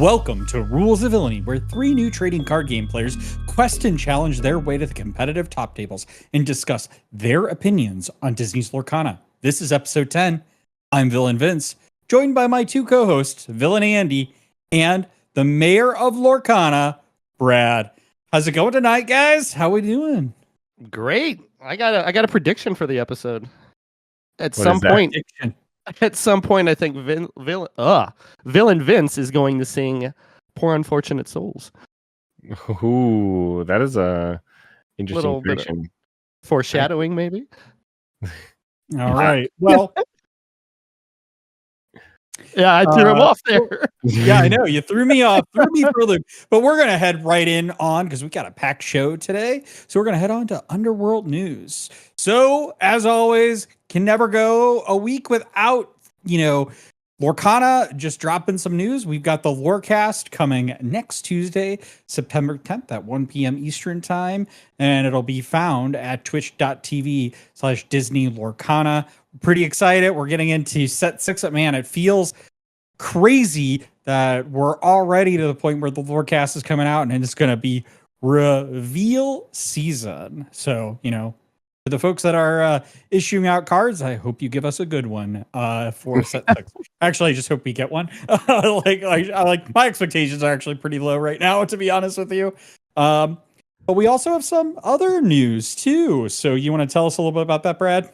Welcome to Rules of Villainy, where three new trading card game players quest and challenge their way to the competitive top tables and discuss their opinions on Disney's Lorcana. This is episode 10. I'm Villain Vince, joined by my two co-hosts, Villainy Andy and the mayor of Lorcana, Brad. How's it going tonight, guys? How we doing? Great. I got a prediction for the episode. At some point, I think Villain Vince is going to sing "Poor Unfortunate Souls." Ooh, that is a interesting Little bit prediction. of foreshadowing, maybe. All right. Well, yeah, I threw him off there. Yeah, I know. You threw me off, for a loop. But we're going to head right in on, because we got a packed show today. So we're going to head on to Underworld News. So, as always, can never go a week without, Lorcana just dropping some news. We've got the Lorecast coming next Tuesday, September 10th at 1 p.m. Eastern Time. And it'll be found at twitch.tv/Disney Lorcana. Pretty excited. We're getting into set 6. Man, it feels crazy that we're already to the point where the Lorecast is coming out and it's going to be reveal season. So, for the folks that are issuing out cards, I hope you give us a good one for set 6. Actually, I just hope we get one. Like my expectations are actually pretty low right now, to be honest with you. But we also have some other news too. So you want to tell us a little bit about that, Brad?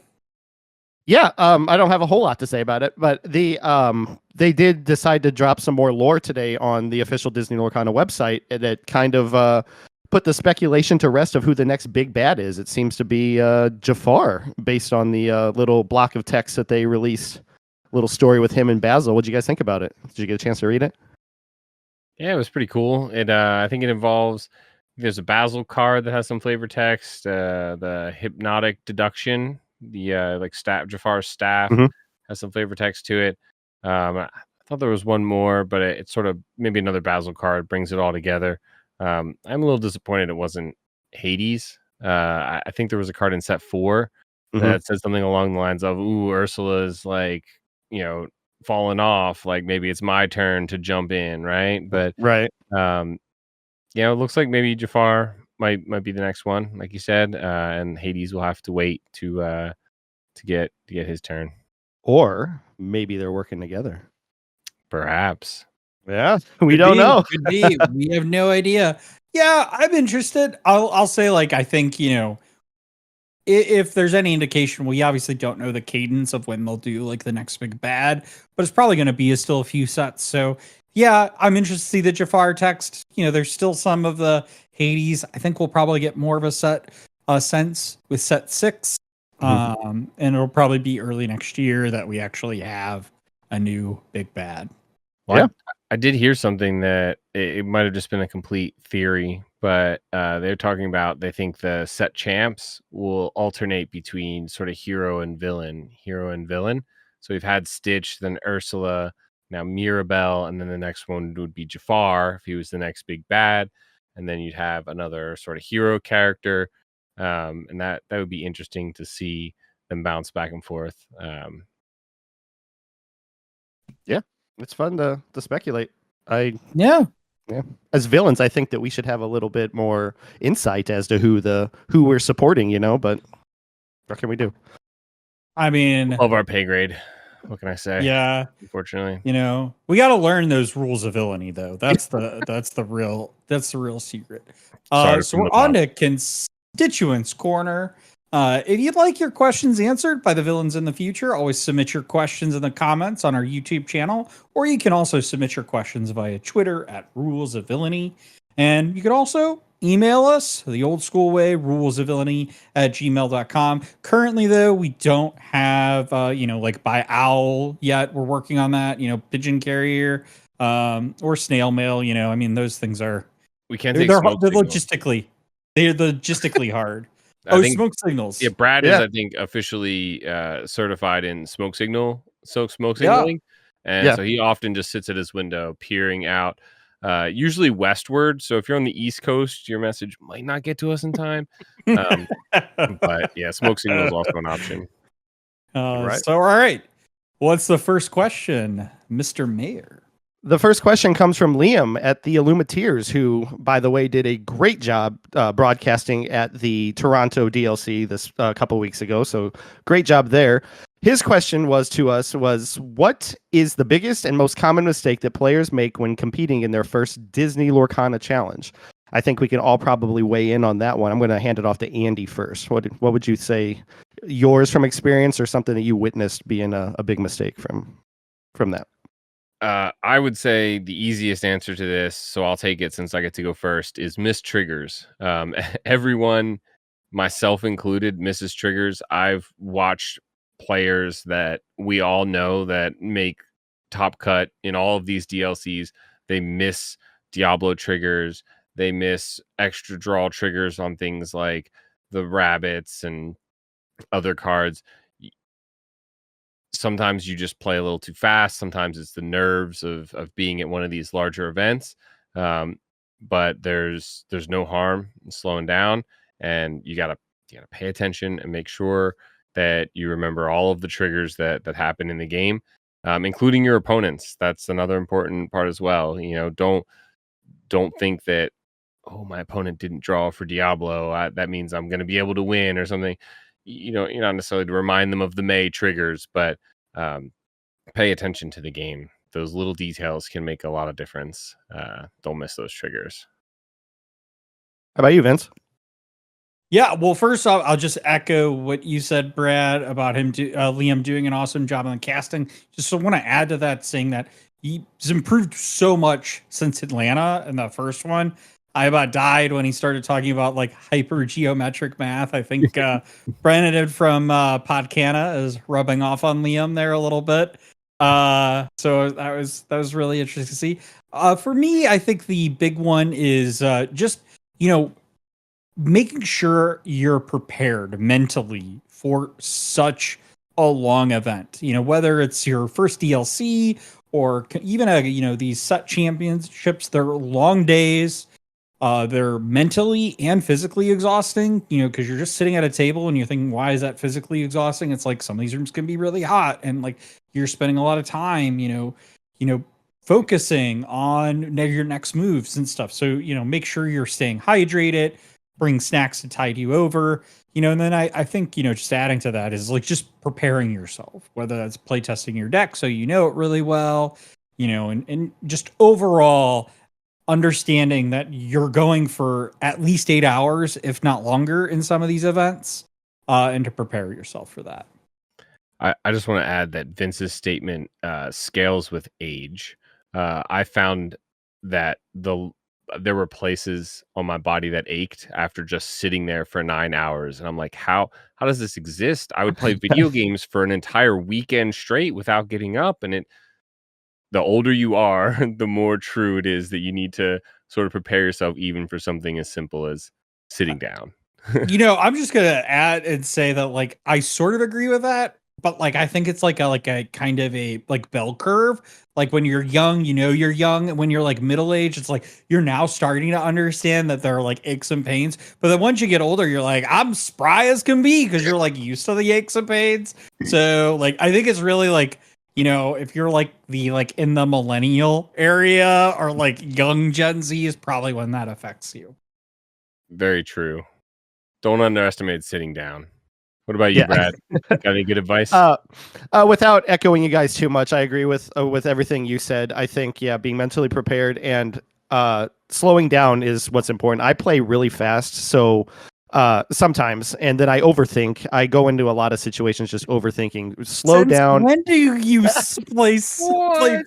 Yeah, I don't have a whole lot to say about it, but they did decide to drop some more lore today on the official Disney Lorcana website, and it kind of put the speculation to rest of who the next big bad is. It seems to be Jafar, based on the little block of text that they released. Little story with him and Basil. What did you guys think about it? Did you get a chance to read it? Yeah, it was pretty cool. I think it involves, there's a Basil card that has some flavor text, the hypnotic deduction, the Jafar's staff has some flavor text to it. I thought there was one more, but it's sort of maybe another Basil card brings it all together. I'm a little disappointed it wasn't Hades. I think there was a card in set 4 that said something along the lines of, "Ooh, Ursula's falling off. Like maybe it's my turn to jump in, right?" But right, it looks like maybe Jafar might be the next one, like you said, and Hades will have to wait to get his turn. Or maybe they're working together. Perhaps. Yeah, we don't know. Could be. We have no idea. Yeah, I'm interested. I'll say, I think, if there's any indication, we obviously don't know the cadence of when they'll do the next big bad, but it's probably going to be still a few sets. So yeah, I'm interested to see the Jafar text. There's still some of the Hades. I think we'll probably get more of a sense with set 6. And it'll probably be early next year that we actually have a new big bad. Well, yeah. I did hear something that it might have just been a complete theory, but they're talking about, they think the set champs will alternate between sort of hero and villain. So we've had Stitch, then Ursula, now Mirabelle, and then the next one would be Jafar if he was the next big bad. And then you'd have another sort of hero character. And that would be interesting to see them bounce back and forth. Yeah. It's fun to speculate. Yeah. As villains, I think that we should have a little bit more insight as to who we're supporting, but what can we do? I mean, love our pay grade. What can I say? Yeah. Unfortunately. We got to learn those rules of villainy though. That's the real secret. So we're on to Constituents Corner. If you'd like your questions answered by the villains in the future, always submit your questions in the comments on our YouTube channel, or you can also submit your questions via Twitter at Rules of Villainy. And you can also email us the old school way, rulesofvillainy@gmail.com. Currently, though, we don't have, by owl yet. We're working on that, pigeon carrier, or snail mail. Those things are, we can't they're logistically hard. Smoke signals. Yeah, Brad is, I think, officially certified in smoke signaling. And so he often just sits at his window peering out, usually westward. So if you're on the East Coast, your message might not get to us in time. But yeah, smoke signal is also an option. Right. So, all right. What's the first question, Mr. Mayor? The first question comes from Liam at the Illumateers, who, by the way, did a great job broadcasting at the Toronto DLC this couple weeks ago. So great job there. His question was what is the biggest and most common mistake that players make when competing in their first Disney Lorcana challenge? I think we can all probably weigh in on that one. I'm going to hand it off to Andy first. What would you say, yours from experience or something that you witnessed being a big mistake from that? I would say the easiest answer to this, so I'll take it since I get to go first, is miss triggers. Everyone, myself included, misses triggers. I've watched players that we all know that make top cut in all of these DLCs. They miss Diablo triggers. They miss extra draw triggers on things like the rabbits and other cards. Sometimes you just play a little too fast. Sometimes it's the nerves of being at one of these larger events. But there's no harm in slowing down, and you gotta pay attention and make sure that you remember all of the triggers that happen in the game, including your opponents. That's another important part as well. Don't think that, oh, my opponent didn't draw for Diablo, that means I'm going to be able to win or something. You're not necessarily to remind them of the May triggers, but pay attention to the game. Those little details can make a lot of difference. Don't miss those triggers. How about you, Vince? Yeah, well, first off, I'll just echo what you said, Brad, about Liam doing an awesome job on the casting. Just want to add to that, saying that he's improved so much since Atlanta in the first one. I about died when he started talking about like hyper geometric math. I think Brandon from Podcana is rubbing off on Liam there a little bit. So that was really interesting to see. For me, I think the big one is just making sure you're prepared mentally for such a long event. Whether it's your first DLC or even these set championships, they're long days. They're mentally and physically exhausting, because you're just sitting at a table and you're thinking, why is that physically exhausting? It's like some of these rooms can be really hot and like you're spending a lot of time, focusing on your next moves and stuff. So, make sure you're staying hydrated, bring snacks to tide you over, and then I think, just adding to that is like just preparing yourself, whether that's playtesting your deck so you know it really well, and just overall understanding that you're going for at least 8 hours, if not longer, in some of these events, and to prepare yourself for that. I just want to add that Vince's statement scales with age. I found that there were places on my body that ached after just sitting there for 9 hours, and I'm like, how does this exist? I would play video games for an entire weekend straight without getting up, and the older you are, the more true it is that you need to sort of prepare yourself even for something as simple as sitting down. I'm just going to add and say that like, I sort of agree with that, but like, I think it's like a kind of a like bell curve. Like when you're young, you're young, and when you're like middle-aged, it's like, you're now starting to understand that there are like aches and pains. But then once you get older, you're like, I'm spry as can be, because you're like used to the aches and pains. So like, I think it's really like, if you're like in the millennial area or like young Gen Z is probably when that affects you. Very true. Don't underestimate sitting down. What about you, Brad? Got any good advice? Without echoing you guys too much, I agree with everything you said. I think, being mentally prepared and slowing down is what's important. I play really fast, so sometimes, and then I overthink. I go into a lot of situations just overthinking. Slow down. When do you play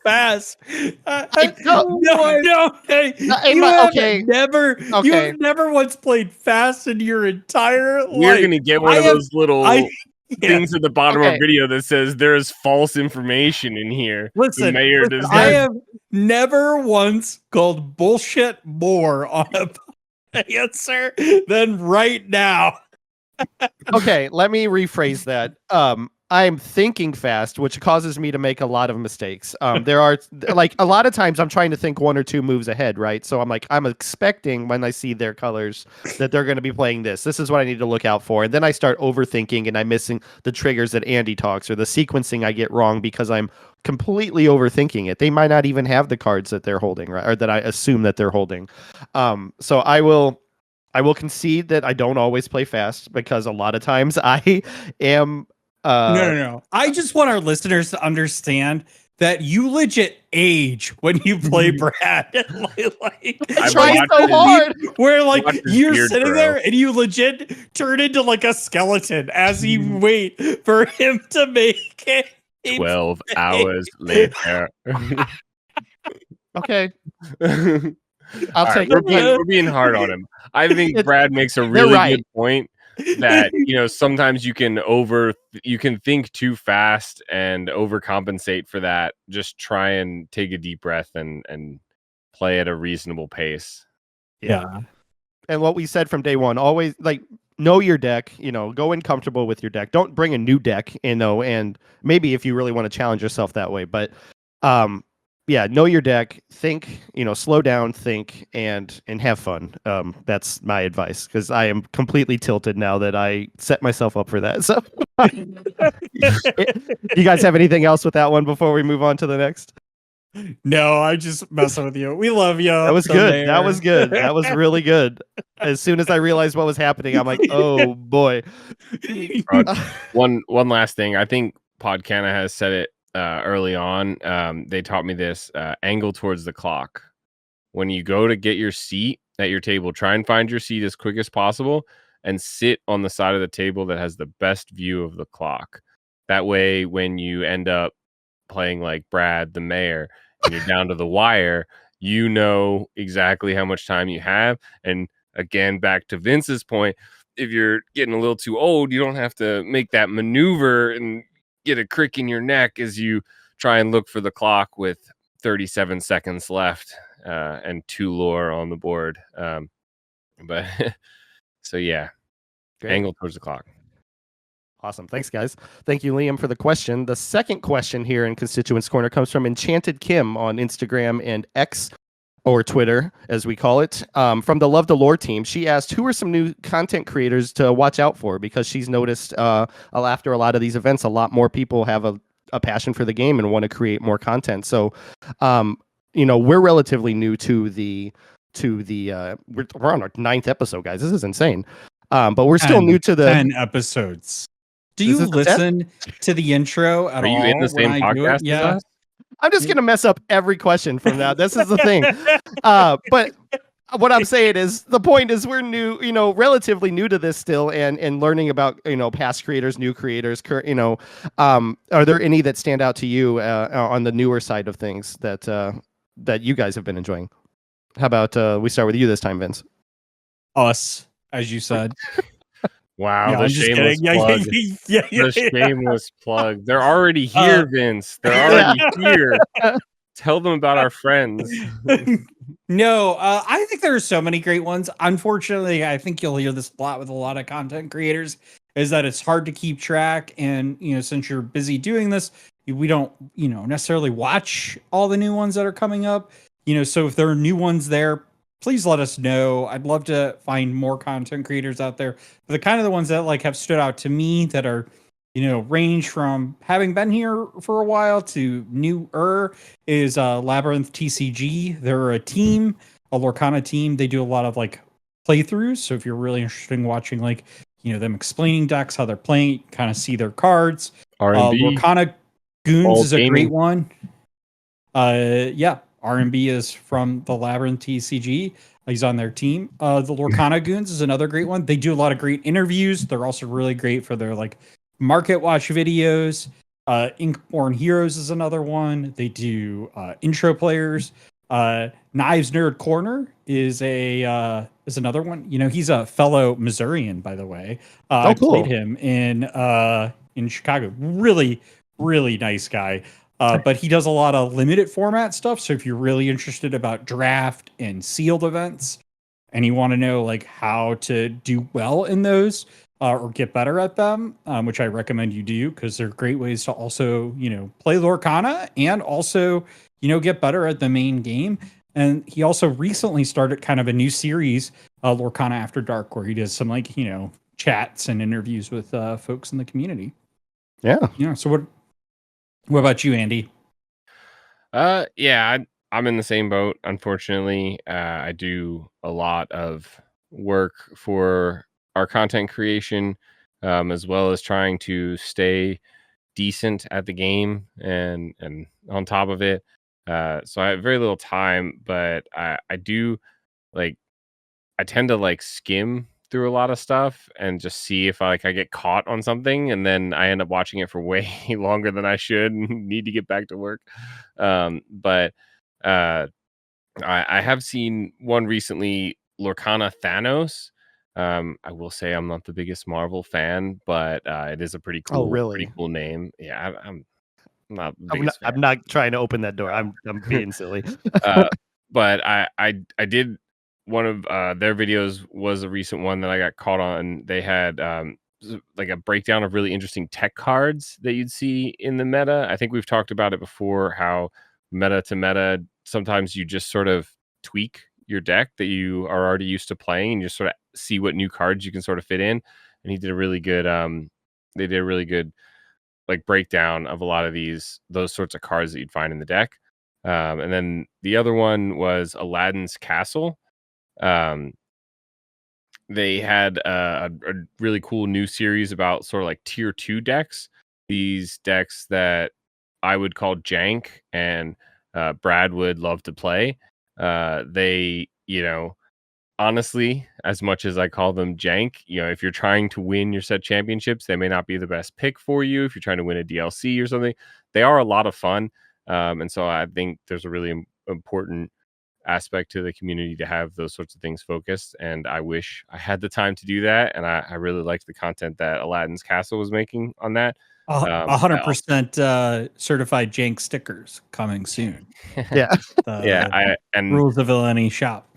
fast? No. Hey, you have never once played fast in your entire life. We're gonna get one of those little things at the bottom of our video that says there is false information in here. Listen, I have never once called bullshit more on a answer than right now. Okay, let me rephrase that. I'm thinking fast, which causes me to make a lot of mistakes. There are like a lot of times I'm trying to think 1 or 2 moves ahead, right? So I'm expecting when I see their colors that they're going to be playing this. This is what I need to look out for. And then I start overthinking and I'm missing the triggers that Andy talks or the sequencing I get wrong because I'm completely overthinking it. They might not even have the cards that they're holding, right? Or that I assume that they're holding. So I will concede that I don't always play fast because a lot of times I am. No. I just want our listeners to understand that you legit age when you play Brad. like, I try so hard. Where like you're beard sitting grow. there and you legit turn into like a skeleton as you wait for him to make it. 12 hours later. Okay. I'll All take right, we're being hard on him. I think Brad makes a really good point that sometimes you can think too fast and overcompensate for that. Just try and take a deep breath and play at a reasonable pace. Yeah. And what we said from day one, always know your deck, go in comfortable with your deck. Don't bring a new deck, and maybe if you really want to challenge yourself that way, but know your deck, think, slow down, think, and have fun. That's my advice, because I am completely tilted now that I set myself up for that. So you guys have anything else with that one before we move on to the next? No, I'm just messing with you. We love you. That was good. That was good. That was really good. As soon as I realized what was happening, I'm like, oh boy. One last thing. I think Podcana has said it early on. They taught me this: angle towards the clock. When you go to get your seat at your table, try and find your seat as quick as possible and sit on the side of the table that has the best view of the clock. That way, when you end up playing like Brad the mayor and you're down to the wire, you know exactly how much time you have. And again, back to Vince's point, if you're getting a little too old, you don't have to make that maneuver and get a crick in your neck as you try and look for the clock with 37 seconds left and 2 lore on the board. But so yeah, great. Angle towards the clock. Awesome. Thanks, guys. Thank you, Liam, for the question. The second question here in Constituents Corner comes from Enchanted Kim on Instagram and X, or Twitter, as we call it, from the Love the Lore team. She asked, who are some new content creators to watch out for? Because she's noticed after a lot of these events, a lot more people have a passion for the game and want to create more content. So, we're relatively new to the we're on our 9th episode, guys. This is insane. But we're still new to the 10 episodes. Do you listen to the intro at all? Are you in the same podcast as us? I'm just going to mess up every question from now. This is the thing. But what I'm saying is, the point is we're new, relatively new to this still, and learning about, past creators, new creators, are there any that stand out to you on the newer side of things that you guys have been enjoying? How about we start with you this time, Vince? Us, as you said. Wow, the shameless plug. The shameless plug. They're already here, Vince. They're already here. Tell them about our friends. No, I think there are so many great ones. Unfortunately, I think you'll hear this a lot with a lot of content creators, is that it's hard to keep track. And, since you're busy doing this, we don't, necessarily watch all the new ones that are coming up. So if there are new ones there, please let us know. I'd love to find more content creators out there. But the kind of the ones that have stood out to me that are, range from having been here for a while to newer is Labyrinth TCG. They're a team, a Lorcana team. They do a lot of playthroughs. So if you're really interested in watching them explaining decks, how they're playing, kind of see their cards. Lorcana Goons is a great one. RMB is from the Labyrinth TCG. He's on their team. The Lorcana Goons is another great one. They do a lot of great interviews. They're also really great for their market watch videos. Inkborn Heroes is another one. They do intro players. Knives Nerd Corner is another one. He's a fellow Missourian, by the way. Cool. I played him in Chicago. Really, really nice guy. But he does a lot of limited format stuff. So if you're really interested about draft and sealed events and you want to know how to do well in those or get better at them, which I recommend you do, because they're great ways to also, play Lorcana and also, get better at the main game. And he also recently started kind of a new series, Lorcana After Dark, where he does some chats and interviews with folks in the community. Yeah. So what about you, Andy? Yeah, I'm in the same boat. Unfortunately, I do a lot of work for our content creation, as well as trying to stay decent at the game and on top of it. So I have very little time, but I do like I tend to like skim through a lot of stuff and just see if I get caught on something, and then I end up watching it for way longer than I should and need to get back to work. But uh, I have seen one recently, Lorcana Thanos. I will say I'm not the biggest Marvel fan, but it is a pretty Oh, cool, pretty really? cool name. Yeah, I'm not the I'm not, biggest fan. I'm not trying to open that door. I'm being silly. uh, but I did one of their videos was a recent one that I got caught on. They had like a breakdown of really interesting tech cards that you'd see in the meta. I think we've talked about it before, how meta to meta sometimes you just sort of tweak your deck that you are already used to playing and you just sort of see what new cards you can sort of fit in. And he did a really good they did a really good like breakdown of a lot of those sorts of cards that you'd find in the deck. And then the other one was Aladdin's Castle. Um, they had a really cool new series about sort of like tier 2 decks. These decks that I would call jank and Brad would love to play. They, honestly, as much as I call them jank, if you're trying to win your set championships, they may not be the best pick for you. If you're trying to win a DLC or something, they are a lot of fun. And so I think there's a really important aspect to the community to have those sorts of things focused. And I wish I had the time to do that. And I really liked the content that Aladdin's Castle was making on that. 100% certified jank stickers coming soon. Yeah. Yeah, and Rules of Villainy shop.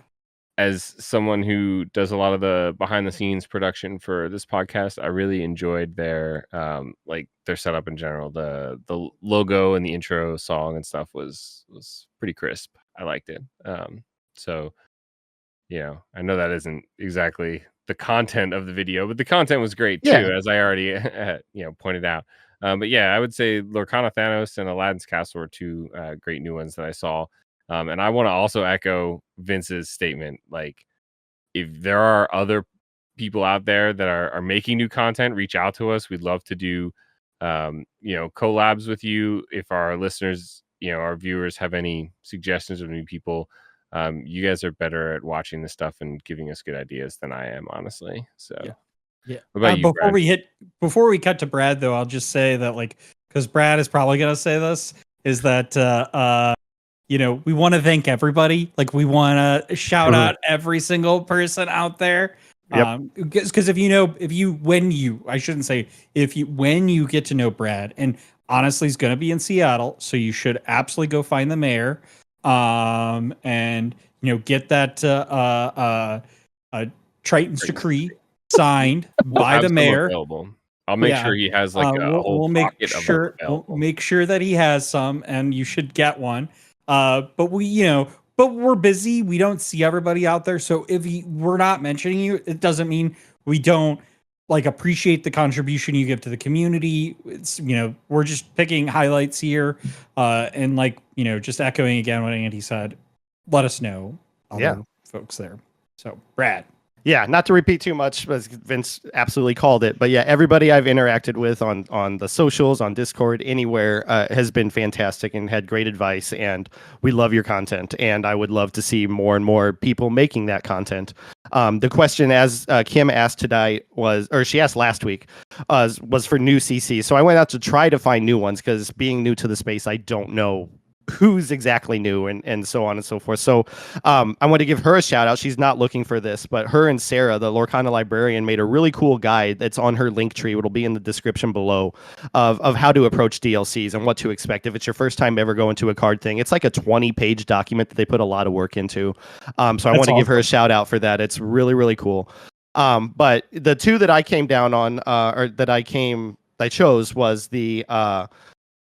as someone who does a lot of the behind the scenes production for this podcast, I really enjoyed their their setup in general. The logo and the intro song and stuff was pretty crisp. I liked it. So I know that isn't exactly the content of the video, but the content was great too, Yeah. as I already pointed out. But yeah, I would say Lorcana Thanos and Aladdin's Castle were two great new ones that I saw. And I want to also echo Vince's statement. Like, if there are other people out there that are making new content, reach out to us. We'd love to do, collabs with you. If our listeners, our viewers have any suggestions of new people, you guys are better at watching this stuff and giving us good ideas than I am, honestly. So, yeah. What about you, before we cut to Brad, though, I'll just say that, like, because Brad is probably going to say this, is that we want to thank everybody. Like, we want to shout out every single person out there. Yep. Because when you get to know Brad, and honestly, he's going to be in Seattle, so you should absolutely go find the mayor, and get that Triton's decree signed by the mayor. Available. I'll make sure he has like a whole we'll make pocket sure of available. we'll make sure that he has some, and you should get one. But we're busy. We don't see everybody out there. So if we're not mentioning you, it doesn't mean we don't appreciate the contribution you give to the community. It's, we're just picking highlights here. And just echoing again what Andy said, let us know other folks there. So Brad. Yeah, not to repeat too much, but Vince absolutely called it. But yeah, everybody I've interacted with on the socials, on Discord, anywhere has been fantastic and had great advice. And we love your content. And I would love to see more and more people making that content. The question, as Kim asked today, she asked last week, was for new CC. So I went out to try to find new ones because being new to the space, I don't know who's exactly new and so on and so forth. So I want to give her a shout out. She's not looking for this, but her and Sarah, the Lorcana librarian, made a really cool guide that's on her link tree. It'll be in the description below of how to approach DLCs and what to expect if it's your first time ever going to a card thing. It's like a 20-page document that they put a lot of work into. So I want to give her a shout out for that. It's really, really cool. But the two that I came down on, I chose was the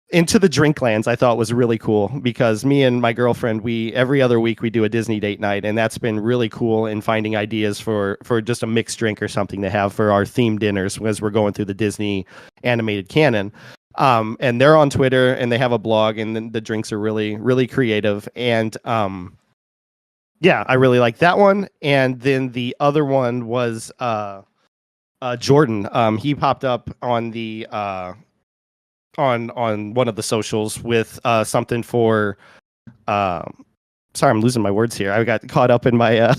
Into the Drinklands. I thought was really cool because me and my girlfriend, every other week we do a Disney date night, and that's been really cool in finding ideas for just a mixed drink or something to have for our themed dinners as we're going through the Disney animated canon. And they're on Twitter and they have a blog, and then the drinks are really, really creative. And yeah, I really like that one. And then the other one was Jordan. He popped up on the on one of the socials with something for sorry, I'm losing my words here. I got caught up in my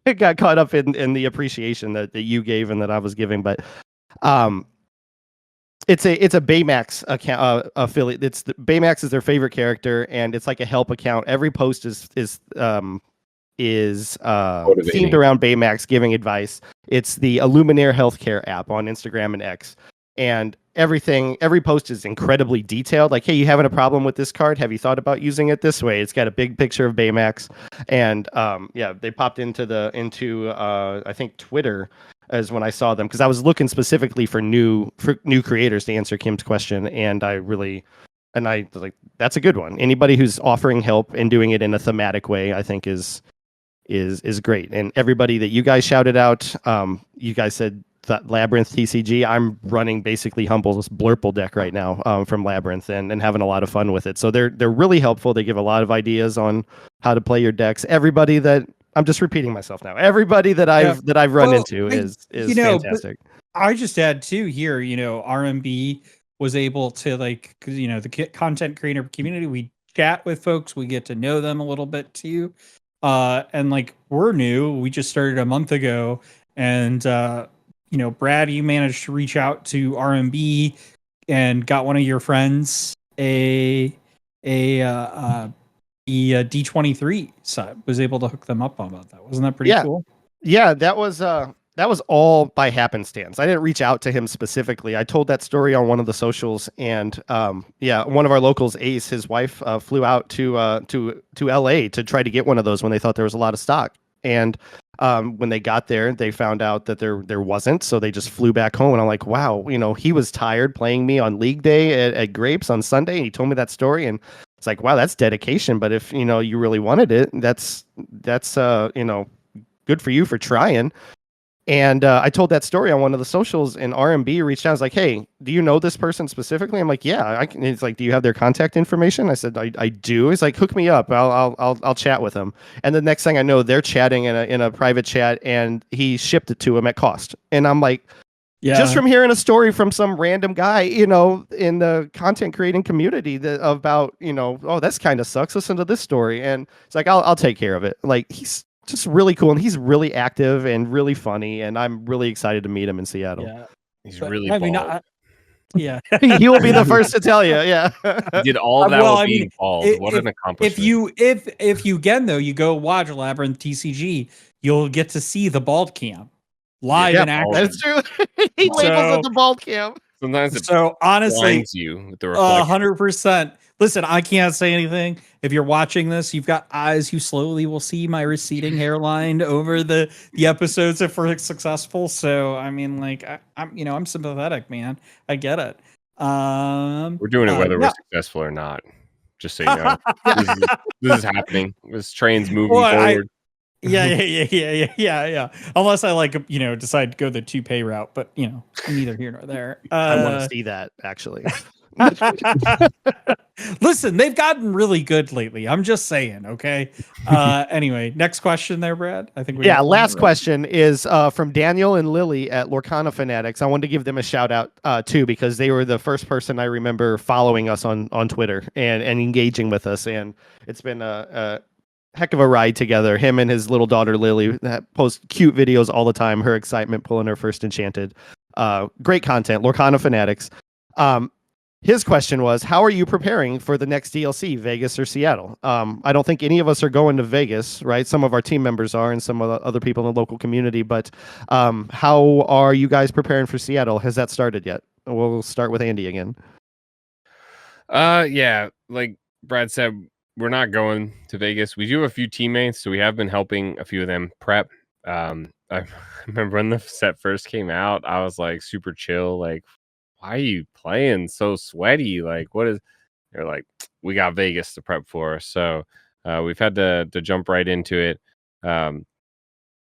I got caught up in the appreciation that you gave and that I was giving. But it's a Baymax account affiliate. Baymax is their favorite character, and it's like a help account. Every post is themed around Baymax giving advice. It's the Illuminaire healthcare app on Instagram and X. And every post is incredibly detailed. Like, hey, you having a problem with this card? Have you thought about using it this way? It's got a big picture of Baymax. And yeah, they popped into I think Twitter as when I saw them, because I was looking specifically for new creators to answer Kim's question. And I was like, that's a good one. Anybody who's offering help and doing it in a thematic way, I think is great. And everybody that you guys shouted out, you guys said that Labyrinth TCG. I'm running basically Humble's Blurple deck right now from Labyrinth and having a lot of fun with it. So they're really helpful. They give a lot of ideas on how to play your decks. Everybody that I'm just repeating myself now. Everybody that I've run into is fantastic. I just add too here, RMB was able to because the content creator community, we chat with folks, we get to know them a little bit too. And we're new. We just started a month ago, and Brad, you managed to reach out to RMB and got one of your friends a D23 set. Was able to hook them up on that. Wasn't that pretty cool? Yeah, that was all by happenstance. I didn't reach out to him specifically. I told that story on one of the socials, and one of our locals, Ace, his wife, flew out to LA to try to get one of those when they thought there was a lot of stock. And when they got there, they found out that there wasn't, so they just flew back home. And I'm like, wow, he was tired playing me on League Day at Grapes on Sunday, and he told me that story, and it's like, wow, that's dedication. But if you really wanted it, that's good for you for trying. And I told that story on one of the socials, and RMB reached out. I was like, hey, do you know this person specifically? I'm like, yeah, I can. It's like, do you have their contact information? I said, I do. He's like, hook me up. I'll chat with them. And the next thing I know, they're chatting in a private chat, and he shipped it to him at cost. And I'm like, yeah, just from hearing a story from some random guy, in the content creating community about, oh, that's kind of sucks. Listen to this story. And it's like, I'll take care of it. Like, he's just really cool, and he's really active and really funny, and I'm really excited to meet him in Seattle. Yeah, he's really bald. Yeah, he will be the first to tell you. Yeah, he did all that while being bald. What an accomplishment! If you again though, you go watch Labyrinth TCG, you'll get to see the bald cam live in action. That's true. He labels it the bald cam. Sometimes it honestly blinds you with the reflection. 100%. Listen, I can't say anything. If you're watching this, you've got eyes. You slowly will see my receding hairline over the episodes if we're successful. So I mean, I'm sympathetic, man. I get it. We're doing it whether we're successful or not. Just so you know, this is happening. This train's moving forward. Yeah. Unless I decide to go the 2-pay route, but neither here nor there. I want to see that actually. Listen, they've gotten really good lately. I'm just saying, okay. Anyway, next question there, Brad. I think last question is from Daniel and Lily at Lorcana Fanatics. I wanted to give them a shout out too, because they were the first person I remember following us on Twitter and engaging with us, and it's been a heck of a ride together. Him and his little daughter Lily post cute videos all the time. Her excitement pulling her first Enchanted. Great content. Lorcana Fanatics. His question was, how are you preparing for the next DLC, Vegas or Seattle? I don't think any of us are going to Vegas, right? Some of our team members are, and some of the other people in the local community. But how are you guys preparing for Seattle? Has that started yet? We'll start with Andy again. Yeah, like Brad said, we're not going to Vegas. We do have a few teammates, so we have been helping a few of them prep. I remember when the set first came out, I was like super chill, like, why are you playing so sweaty? Like, what is? They're like, we got Vegas to prep for, so we've had to jump right into it. And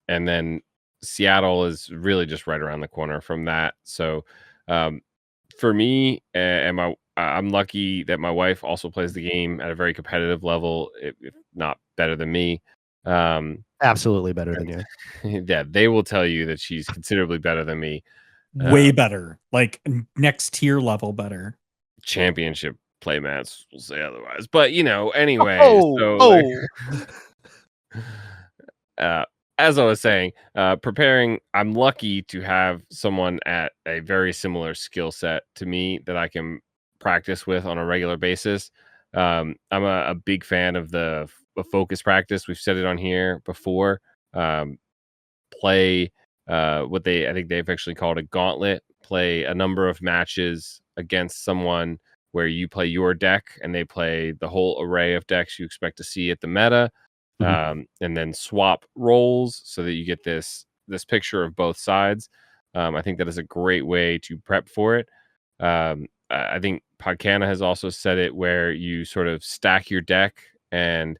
then Seattle is really just right around the corner from that. So for me and I'm lucky that my wife also plays the game at a very competitive level, if not better than me. Absolutely better than you. Yeah, they will tell you that she's considerably better than me. Way better, like next tier level better. Championship playmats will say otherwise, but anyway. As I was saying, preparing, I'm lucky to have someone at a very similar skill set to me that I can practice with on a regular basis. I'm a big fan of the focus practice. We've said it on here before. Play what I think they've actually called a gauntlet. Play a number of matches against someone where you play your deck and they play the whole array of decks you expect to see at the meta. And then swap roles so that you get this picture of both sides. I think that is a great way to prep for it. I think Podcana has also said it where you sort of stack your deck and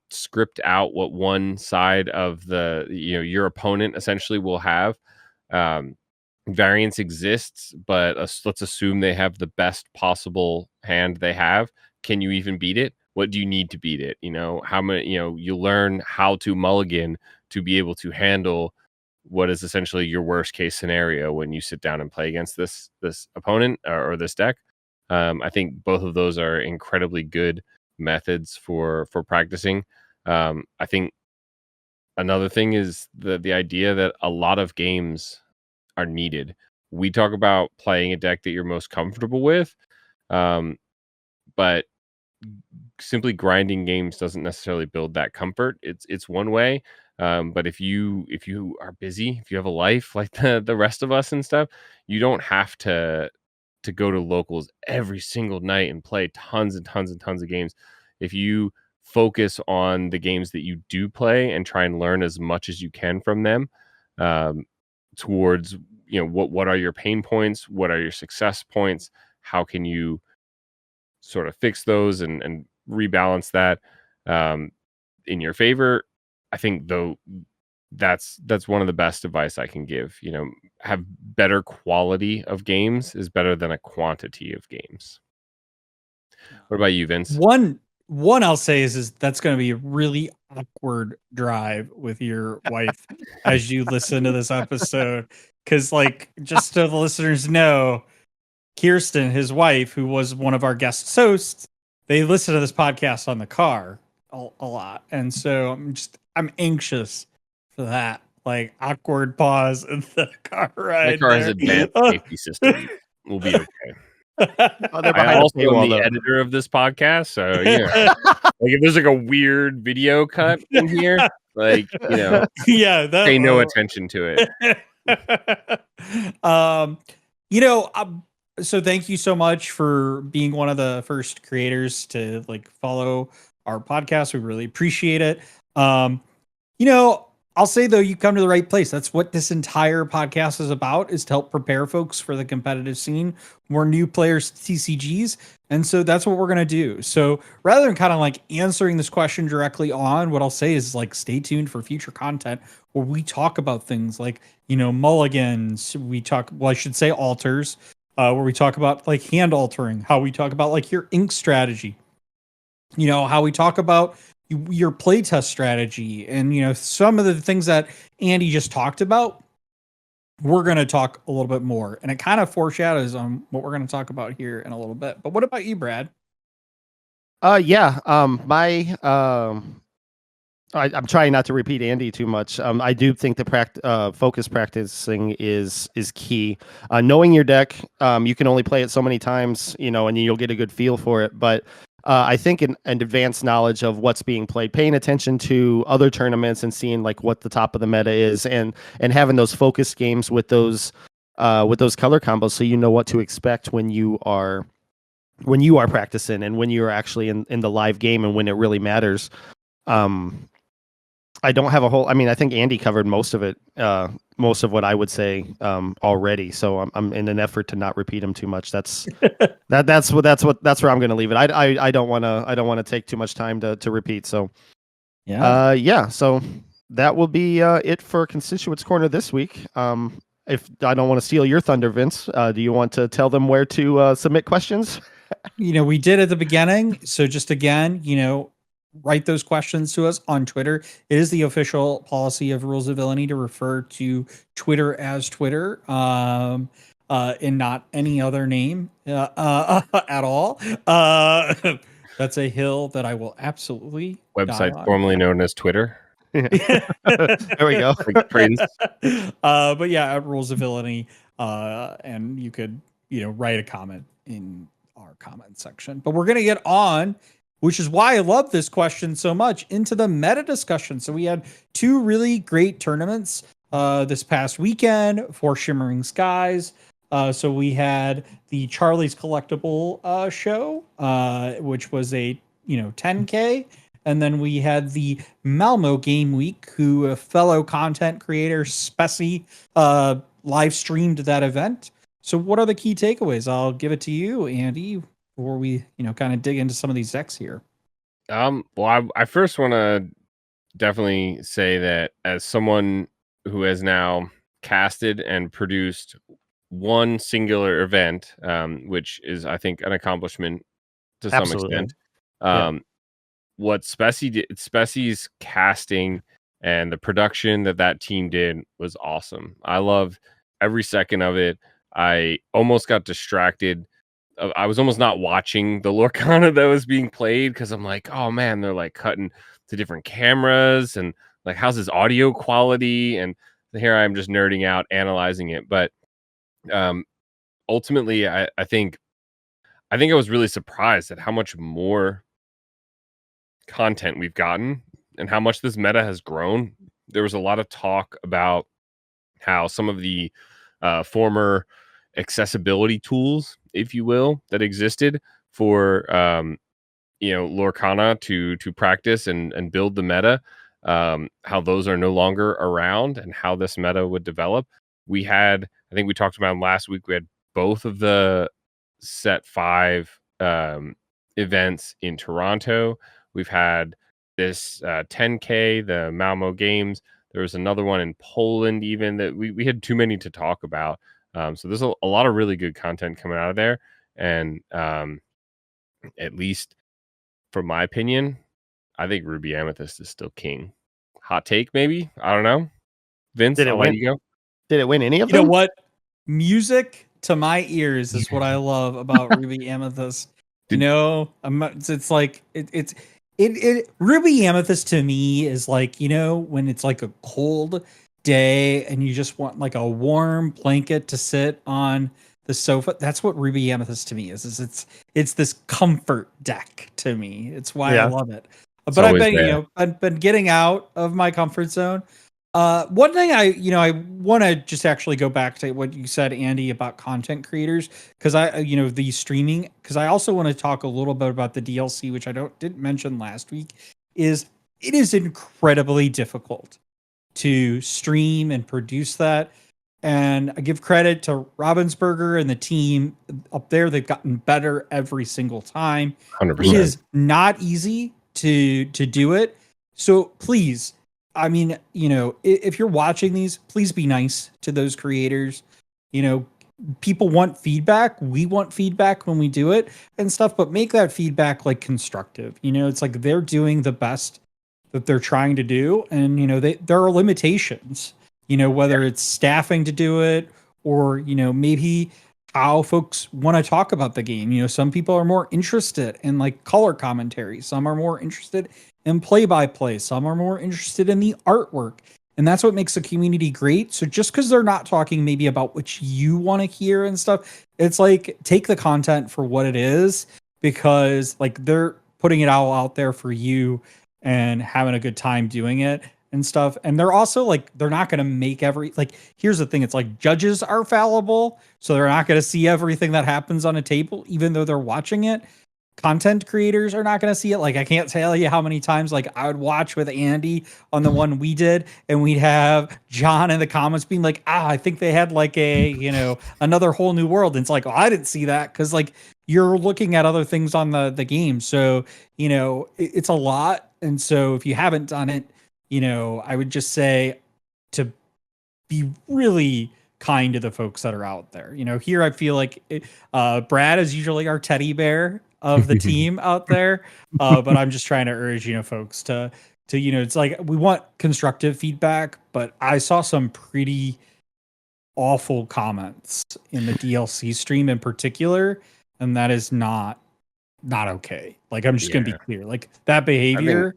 script out what one side of your opponent essentially will have. Variance exists, but let's assume they have the best possible hand they have. Can you even beat it? What do you need to beat it? How many, you learn how to mulligan to be able to handle what is essentially your worst case scenario when you sit down and play against this opponent or this deck. I think both of those are incredibly good methods for practicing. I think another thing is the idea that a lot of games are needed. We talk about playing a deck that you're most comfortable with, but simply grinding games doesn't necessarily build that comfort. It's one way, but if you are busy, if you have a life like the rest of us and stuff, you don't have to go to locals every single night and play tons and tons and tons of games. If you focus on the games that you do play and try and learn as much as you can from them, towards what are your pain points, what are your success points, how can you sort of fix those and rebalance that in your favor. I think though that's one of the best advice I can give. Have better quality of games is better than a quantity of games. What about you, Vince? One I'll say is that's going to be a really awkward drive with your wife as you listen to this episode, because just so the listeners know, Kirsten, his wife, who was one of our guest hosts, they listen to this podcast on the car a lot. And so I'm anxious for that, awkward pause in the car ride. My car has advanced safety system. We'll be okay. I also am the editor of this podcast, so if there's a weird video cut in here, pay no attention to it. So thank you so much for being one of the first creators to follow our podcast. We really appreciate it. I'll say though, you come to the right place. That's what this entire podcast is about, is to help prepare folks for the competitive scene. We're new players to TCGs. And so that's what we're going to do. So rather than answering this question directly on, what I'll say is stay tuned for future content where we talk about things mulligans. I should say alters, where we talk about hand altering, how we talk about your ink strategy, how we talk about your playtest strategy, and some of the things that Andy just talked about. We're going to talk a little bit more, and it kind of foreshadows on what we're going to talk about here in a little bit. But what about you, Brad? I'm trying not to repeat Andy too much. I do think the focus practicing is key. Knowing your deck, you can only play it so many times, and you'll get a good feel for it. But I think an advanced knowledge of what's being played, paying attention to other tournaments and seeing what the top of the meta is, and having those focus games with those color combos, so you know what to expect when you are practicing and when you're actually in the live game and when it really matters. I don't have I think Andy covered most of it, most of what I would say already. So I'm in an effort to not repeat him too much. That's that's where I'm going to leave it. I don't want to take too much time to repeat. So So that will be it for Constituents Corner this week. if I don't want to steal your thunder, Vince, do you want to tell them where to submit questions? We did at the beginning. So just again, write those questions to us on Twitter. It is the official policy of Rules of Villainy to refer to Twitter as Twitter, and not any other name at all. That's a hill that I will absolutely die Website on. formerly known as Twitter. There we go. Like Prince. But yeah, at Rules of Villainy, and you could, write a comment in our comment section. But we're gonna get on, which is why I love this question so much, into the meta discussion. So we had two really great tournaments this past weekend for Shimmering Skies. So we had the Charlie's Collectible show, which was a 10K. And then we had the Malmo Game Week, who a fellow content creator, Spessy, live streamed that event. So what are the key takeaways? I'll give it to you, Andy, before we, kind of dig into some of these decks here. Well, I first want to definitely say that as someone who has now casted and produced one singular event, which is, I think, an accomplishment to some extent. What Spessy's casting and the production that team did was awesome. I loved every second of it. I almost got distracted. I was almost not watching the Lorcana that was being played because I'm like, oh man, they're like cutting to different cameras and like, how's his audio quality? And here I'm just nerding out, analyzing it. But ultimately, I think I was really surprised at how much more content we've gotten and how much this meta has grown. There was a lot of talk about how some of the former accessibility tools, if you will, that existed for Lorcana to practice and build the meta, how those are no longer around and how this meta would develop. We had, I think we talked about last week, we had both of the set 5 events in Toronto. We've had this 10K, the Malmo Games. There was another one in Poland, even, that we had too many to talk about. So there's a lot of really good content coming out of there. And at least from my opinion, I think Ruby Amethyst is still king. Hot take, maybe? I don't know. Vince, Did it I'll win? let you go. Did it win any of You them? know what? Music to my ears is what I love about Ruby Amethyst. It's like it's Ruby Amethyst to me is like, when it's like a cold day and you just want like a warm blanket to sit on the sofa. That's what Ruby Amethyst to me is it's this comfort deck to me. It's why I love it. But I've been getting out of my comfort zone. One thing I want to just actually go back to what you said, Andy, about content creators, because the streaming, because I also want to talk a little bit about the DLC, which I didn't mention last week. It is incredibly difficult to stream and produce that. And I give credit to Robinsberger and the team up there. They've gotten better every single time. 100%. It is not easy to do it. So please, I mean, if you're watching these, please be nice to those creators. People want feedback. We want feedback when we do it and stuff, but make that feedback like constructive. It's like they're doing the best that they're trying to do. And, there are limitations, whether it's staffing to do it or, maybe how folks want to talk about the game. Some people are more interested in like color commentary. Some are more interested in play-by-play. Some are more interested in the artwork. And that's what makes the community great. So just because they're not talking maybe about what you want to hear and stuff, it's like, take the content for what it is, because like they're putting it all out there for you and having a good time doing it and stuff. And they're also like, they're not going to make here's the thing. It's like judges are fallible. So they're not going to see everything that happens on a table, even though they're watching it. Content creators are not going to see it. Like, I can't tell you how many times like I would watch with Andy on the one we did, and we'd have John in the comments being like, I think they had like a, another whole new world. And it's like, I didn't see that. Cause like you're looking at other things on the game. So, it's a lot. And so if you haven't done it, I would just say to be really kind to the folks that are out there. Here I feel like Brad is usually our teddy bear of the team out there, but I'm just trying to urge folks to it's like we want constructive feedback, but I saw some pretty awful comments in the DLC stream in particular, and that is not okay. Like, I'm just gonna be clear, like that behavior,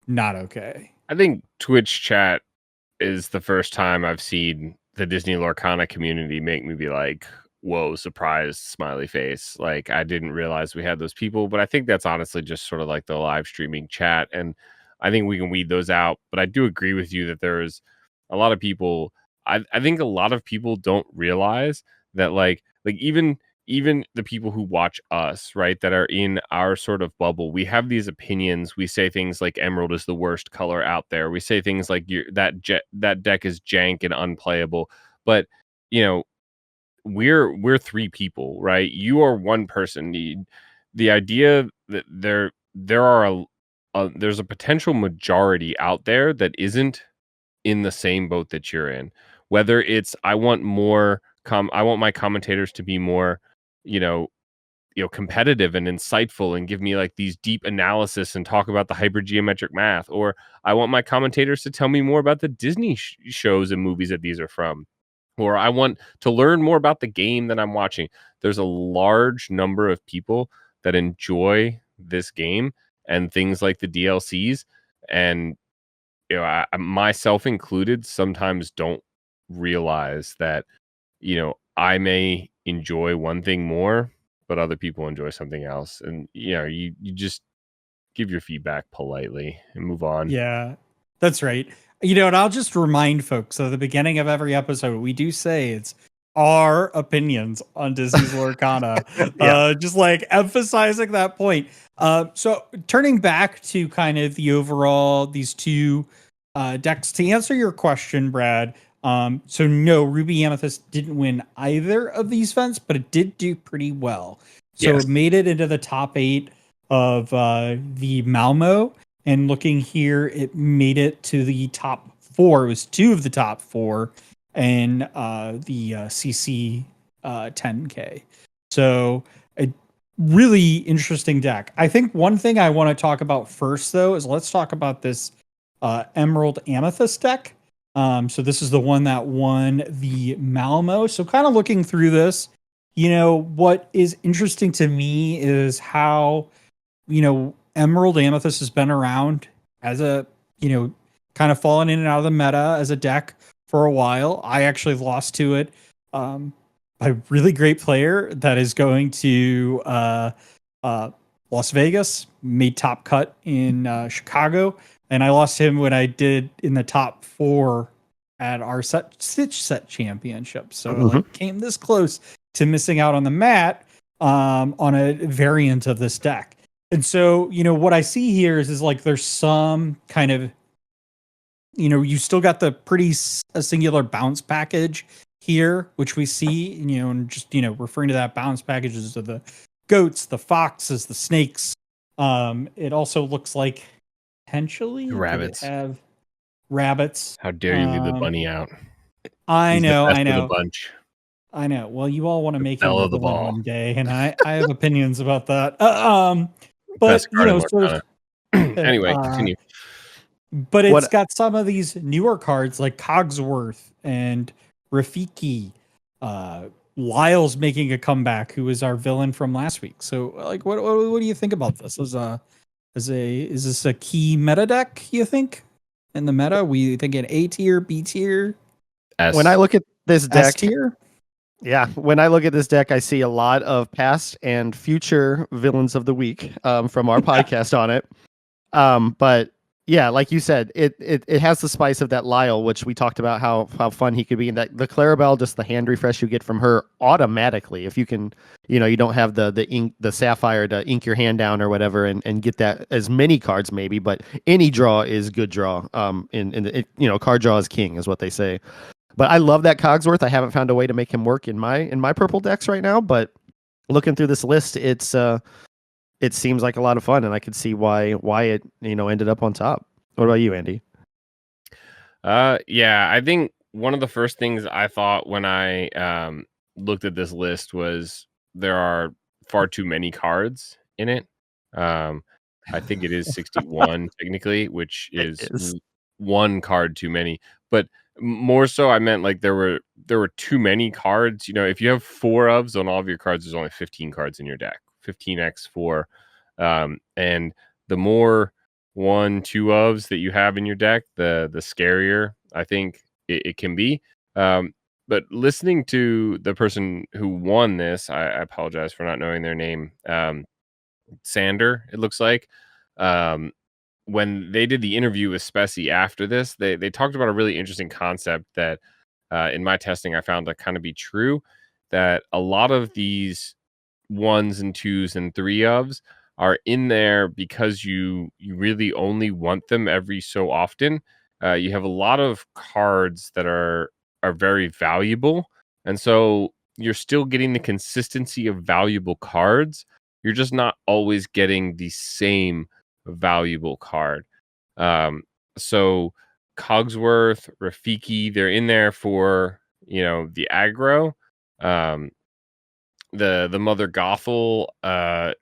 not okay. I think Twitch chat is the first time I've seen the Disney Lorcana community make me be like, whoa, surprised smiley face. Like, I didn't realize we had those people, but I think that's honestly just sort of like the live streaming chat. And I think we can weed those out. But I do agree with you that there's a lot of people. I think a lot of people don't realize that like even the people who watch us, right, that are in our sort of bubble, we have these opinions. We say things like Emerald is the worst color out there. We say things like that deck is jank and unplayable. But we're three people, right? You are one person. The idea that there's a potential majority out there that isn't in the same boat that you're in. Whether it's I want my commentators to be more, competitive and insightful and give me like these deep analysis and talk about the hypergeometric math, or I want my commentators to tell me more about the Disney shows and movies that these are from, or I want to learn more about the game that I'm watching. There's a large number of people that enjoy this game and things like the DLCs, and I, myself included, sometimes don't realize that I may enjoy one thing more, but other people enjoy something else. And you just give your feedback politely and move on. Yeah, that's right. And I'll just remind folks at the beginning of every episode, we do say it's our opinions on Disney's Lorcana. Just like emphasizing that point. So turning back to kind of the overall, these two decks, to answer your question, Brad. So no, Ruby Amethyst didn't win either of these events, but it did do pretty well. So It made it into the top 8 of the Malmo. And looking here, it made it to the top 4. It was 2 of the top 4 in the CC 10K. So a really interesting deck. I think one thing I want to talk about first, though, is let's talk about this Emerald Amethyst deck. So this is the one that won the Malmo. So kind of looking through this, what is interesting to me is how, Emerald Amethyst has been around as a, kind of fallen in and out of the meta as a deck for a while. I actually lost to it by a really great player that is going to Las Vegas, made top cut in Chicago. And I lost him when I did in the top 4 at our Stitch Set Championship. So came this close to missing out on the mat on a variant of this deck. And so, what I see here is like there's some kind of, you still got the pretty singular bounce package here, which we see, and just, referring to that bounce packages of the goats, the foxes, the snakes. It also looks like potentially rabbits. Have rabbits. How dare you leave the bunny out? I know. The bunch. I know. Well, you all want to make it of the ball one day, and I have opinions about that. But anyway, continue. But it's got some of these newer cards like Cogsworth and Rafiki. Lyle's making a comeback, who is our villain from last week. So, like, what do you think about this? Is this a key meta deck, you think? In the meta, we think an A tier, B tier? When I look at this deck, S tier? Yeah, when I look at this deck, I see a lot of past and future villains of the week from our podcast on it. But yeah, like you said, it has the spice of that Lyle, which we talked about how fun he could be, and that the Clarabelle, just the hand refresh you get from her automatically. If you can, you don't have the ink, the Sapphire to ink your hand down or whatever, and get that as many cards maybe, but any draw is good draw. Card draw is king, is what they say. But I love that Cogsworth. I haven't found a way to make him work in my purple decks right now. But looking through this list, it seems like a lot of fun, and I could see why it ended up on top. What about you, Andy? Yeah, I think one of the first things I thought when I looked at this list was there are far too many cards in it. Um, I think it is 61 technically, which It is is. one card too many. But more so, I meant like there were too many cards. You know, if you have 4 ofs on all of your cards, there's only 15 cards in your deck. 15x4, and the more 1, 2 ofs that you have in your deck, the scarier I think it can be. But listening to the person who won this, I apologize for not knowing their name. Sander, it looks like. Um, when they did the interview with Spessy after this, they talked about a really interesting concept that in my testing I found to kind of be true. That a lot of these 1s and 2s and 3 ofs are in there because you really only want them every so often. You have a lot of cards that are very valuable, and so you're still getting the consistency of valuable cards. You're just not always getting the same valuable card. Um, so Cogsworth, Rafiki, they're in there for the aggro. Um, the Mother Gothel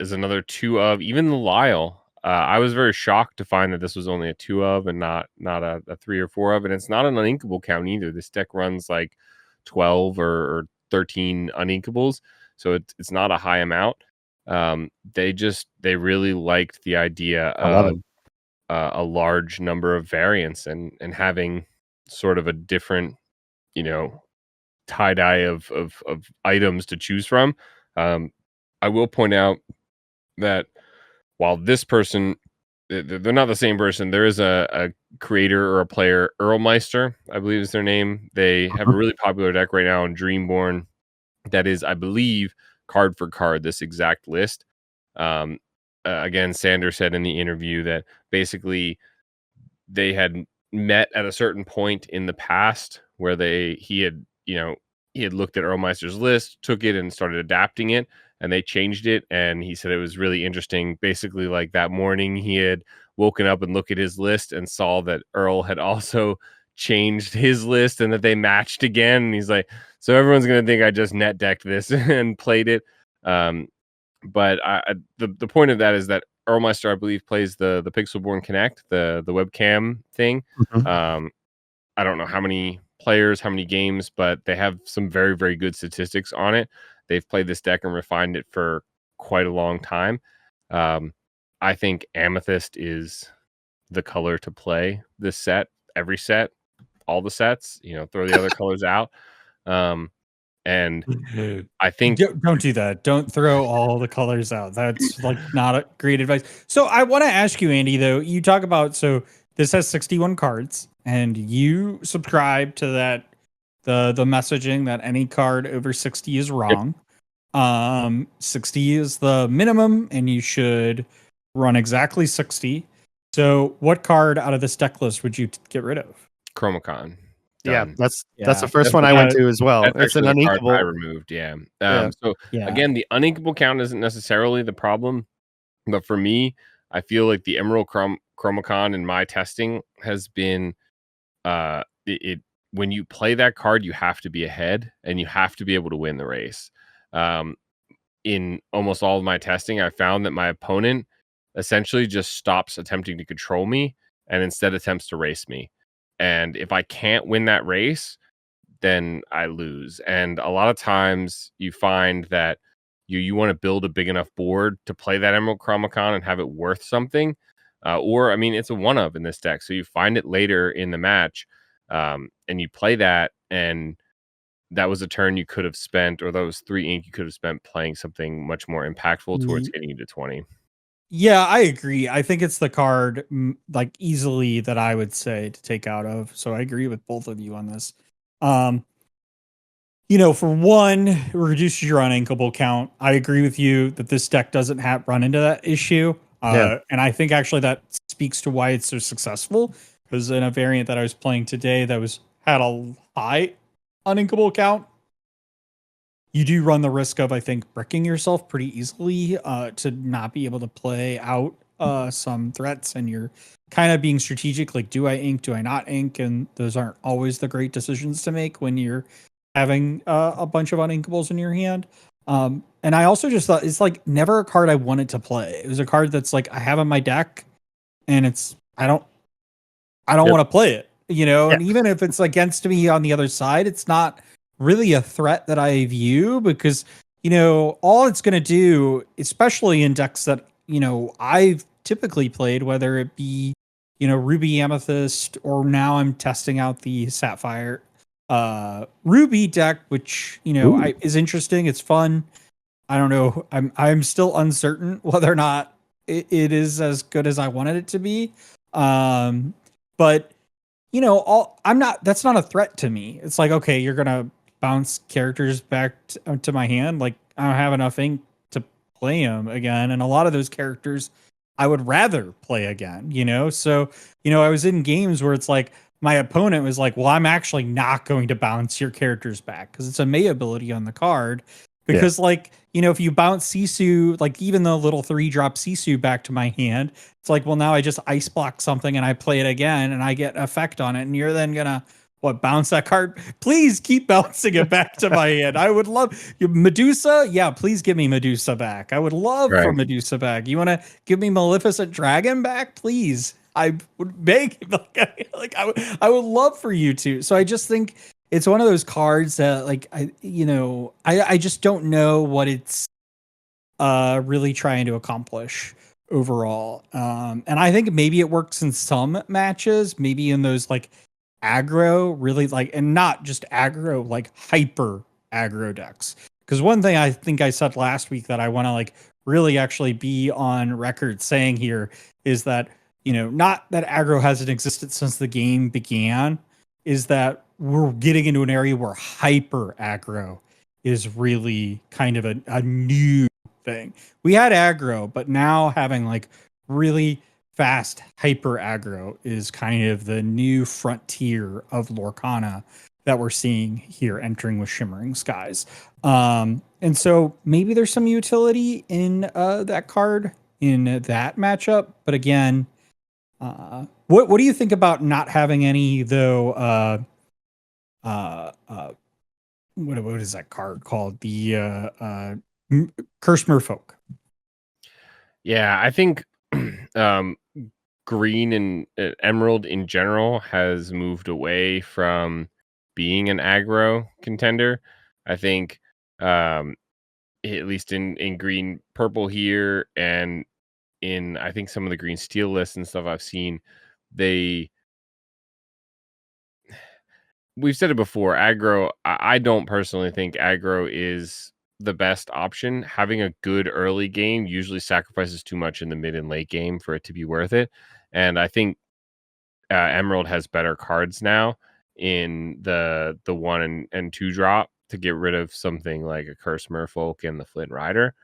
is another 2 of. Even the Lyle. I was very shocked to find that this was only a 2 of and not a 3 or 4 of, and it's not an uninkable count either. This deck runs like 12 or 13 uninkables, so it's not a high amount. They really liked the idea of a large number of variants and having sort of a different, tie-dye of items to choose from. I will point out that while this person, they're not the same person, there is a creator or a player, Earlmeister, I believe is their name. They have a really popular deck right now in Dreamborn that is, I believe, card for card, this exact list. Again, Sanders said in the interview that basically they had met at a certain point in the past where he had looked at Earlmeister's list, took it and started adapting it, and they changed it. And he said it was really interesting. Basically, like that morning, he had woken up and looked at his list and saw that Earl had also changed his list and that they matched again. And he's like, so everyone's going to think I just net decked this and played it. But the point of that is that Earlmeister, I believe, plays the Pixelborn Connect, the webcam thing. Mhm. I don't know how many players, how many games, but they have some very, very good statistics on it. They've played this deck and refined it for quite a long time. I think Amethyst is the color to play this set, every set, all the sets, throw the other colors out. And I think don't do that. Don't throw all the colors out. That's like not a great advice. So I want to ask you, Andy, though, you talk about, so this has 61 cards and you subscribe to that, the messaging that any card over 60 is wrong. 60 is the minimum and you should run exactly 60. So what card out of this deck list would you get rid of? Chromacon. Yeah, Done. that's the first one I went to as well. That's It's an actually the card I uninkable. removed. Yeah. So Yeah. again, the uninkable count isn't necessarily the problem, but for me, I feel like the Emerald Chromacon in my testing has been it when you play that card, you have to be ahead and you have to be able to win the race. In almost all of my testing, I found that my opponent essentially just stops attempting to control me and instead attempts to race me. And if I can't win that race, then I lose. And a lot of times you find that you want to build a big enough board to play that Emerald Chromacon and have it worth something. Or, I mean, it's a one of in this deck. So you find it later in the match and you play that. And that was a turn you could have spent, or that was 3 ink you could have spent playing something much more impactful towards getting you to 20. Yeah, I agree. I think it's the card like easily that I would say to take out of. So I agree with both of you on this. For one, it reduces your uninkable count. I agree with you that this deck doesn't run into that issue. Yeah. And I think actually that speaks to why it's so successful. Because in a variant that I was playing today that had a high uninkable count, you do run the risk of, I think, bricking yourself pretty easily to not be able to play out some threats, and you're kind of being strategic, like, do I ink, do I not ink? And those aren't always the great decisions to make when you're having a bunch of uninkables in your hand. And I also just thought it's like never a card I wanted to play. It was a card that's like I have in my deck, and it's I don't want to play it, you know. Yeah. And even if it's against me on the other side, it's not really a threat that I view, because you know all it's going to do, especially in decks that you know I've typically played, whether it be you know Ruby Amethyst, or now I'm testing out the Sapphire Ruby deck, which you know is interesting. It's fun. I don't know. I'm still uncertain whether or not it is as good as I wanted it to be. But you know, I'm not. That's not a threat to me. It's like, okay, you're gonna bounce characters back to my hand. Like I don't have enough ink to play them again, and a lot of those characters I would rather play again. You know, so you know, I was in games where it's like my opponent was like, well, I'm actually not going to bounce your characters back because it's a May ability on the card. Because like, you know, if you bounce Sisu, like even the little 3-drop Sisu back to my hand, it's like, well, now I just ice block something and I play it again and I get effect on it. And you're then gonna bounce that card? Please keep bouncing it back to my hand. I would love Medusa. Yeah, please give me Medusa back. I would love for Medusa back. You want to give me Maleficent Dragon back? Please. I would beg, like I would love for you to. So I just think it's one of those cards that like I just don't know what it's really trying to accomplish overall. And I think maybe it works in some matches, maybe in those like aggro, really like, and not just aggro, like hyper aggro decks. Because one thing I think I said last week that I want to like really actually be on record saying here is that, you know, not that aggro hasn't existed since the game began, is that we're getting into an area where hyper aggro is really kind of a new thing. We had aggro, but now having like really fast hyper aggro is kind of the new frontier of Lorcana that we're seeing here entering with Shimmering Skies. And so maybe there's some utility in that card in that matchup. But again, what do you think about not having any though? What is that card called? The Cursed Merfolk. Yeah, I think green and emerald in general has moved away from being an aggro contender. I think at least in green purple here, and in I think some of the green steel lists and stuff I've seen, we've said it before, aggro, I don't personally think aggro is the best option. Having a good early game usually sacrifices too much in the mid and late game for it to be worth it. And I think Emerald has better cards now in the 1 and 2 drop to get rid of something like a Cursed Merfolk and the Flint Rider.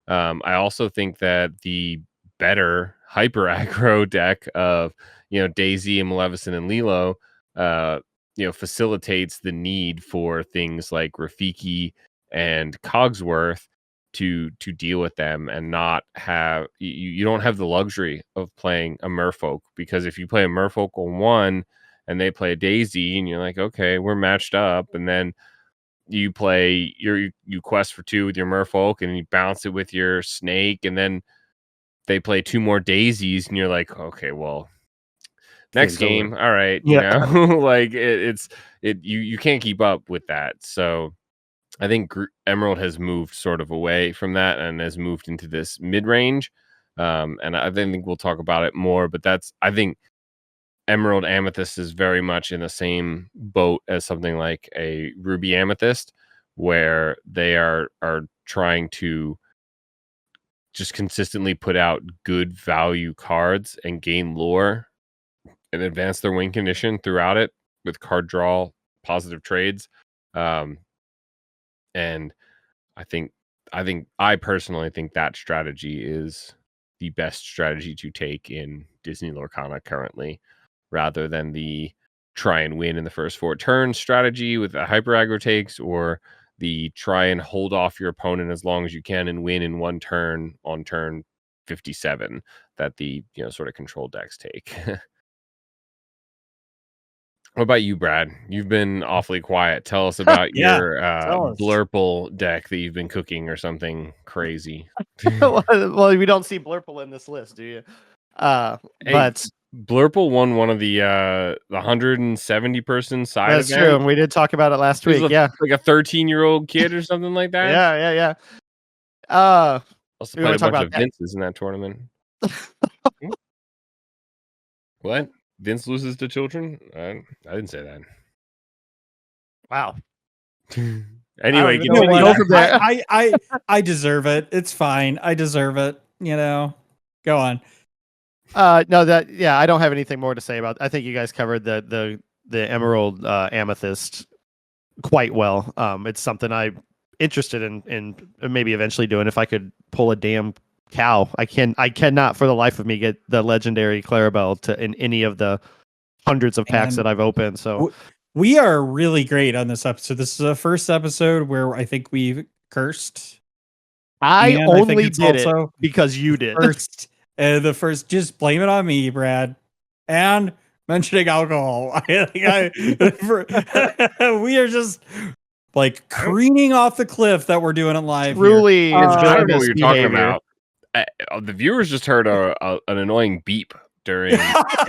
I also think that the better hyper aggro deck of, you know, Daisy and Maleficent and Lilo, you know, facilitates the need for things like Rafiki and Cogsworth to deal with them and not have you don't have the luxury of playing a Merfolk, because if you play a Merfolk on 1 and they play a Daisy and you're like, okay, we're matched up, and then you play you quest for 2 with your Merfolk and you bounce it with your Snake, and then they play 2 more Daisies and you're like, okay, well, next game, all right, you know, like you can't keep up with that. So I think Emerald has moved sort of away from that and has moved into this mid range. And I think we'll talk about it more, but I think Emerald Amethyst is very much in the same boat as something like a Ruby Amethyst, where they are trying to just consistently put out good value cards and gain lore and advance their win condition throughout it with card draw, positive trades. And I personally think that strategy is the best strategy to take in Disney Lorcana currently, rather than the try and win in the first 4 turns strategy with the hyper aggro takes, or the try and hold off your opponent as long as you can and win in 1 turn on turn 57 that the sort of control decks take. What about you, Brad? You've been awfully quiet. Tell us about Yeah, your tell us. Blurple deck that you've been cooking or something crazy. Well, we don't see Blurple in this list, do you? Hey, But Blurple won one of the 170 person side that's event. true, and we did talk about it last week. Yeah, like a 13-year-old kid or something like that. yeah. Also We wanna played a talk bunch about of that? Vinces in that tournament. What? Vince loses to children? I didn't say that. Wow. Anyway, even know where to continue. go from there. I deserve it. It's fine. I deserve it. Go on. No, I don't have anything more to say about. I think you guys covered the Emerald Amethyst quite well. It's something I'm interested in maybe eventually doing if I could pull a damn cow. I cannot for the life of me get the legendary Clarabelle in any of the hundreds of packs that I've opened. So we are really great on this episode. This is the first episode where I think we've cursed. I And only it's did it also because you did. The first, just blame it on me, Brad. And mentioning alcohol. We are just like careening off the cliff that we're doing it live. Truly, I don't know what you're talking behavior. about. The viewers just heard an annoying beep during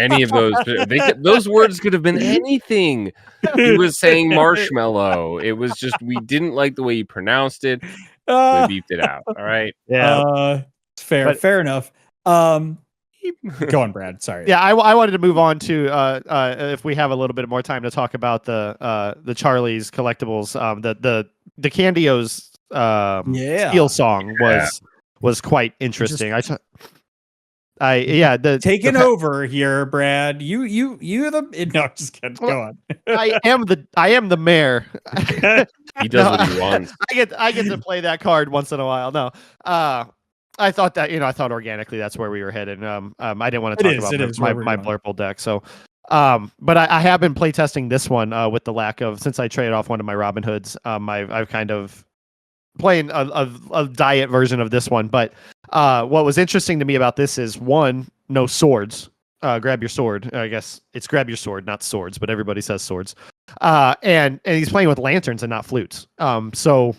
any of those. Those words could have been anything. He was saying marshmallow. It was just we didn't like the way he pronounced it. We beeped it out. All right. Yeah. Fair enough. Go on, Brad. Sorry. Yeah, I wanted to move on to if we have a little bit more time to talk about the Charlie's collectibles. The Candio's Steelsong was quite interesting. Taking over here, Brad. You no, just kidding. Go on. I am the mayor. He does what he wants. I get to play that card once in a while. No. I thought that I thought organically that's where we were headed. I didn't want to talk about my Blurple deck. So but I have been playtesting this one with the lack of, since I traded off one of my Robin Hoods. I've kind of playing a diet version of this one. But what was interesting to me about this is, one, no swords. Grab your sword. I guess it's grab your sword, not swords, but everybody says swords. And he's playing with lanterns and not flutes. So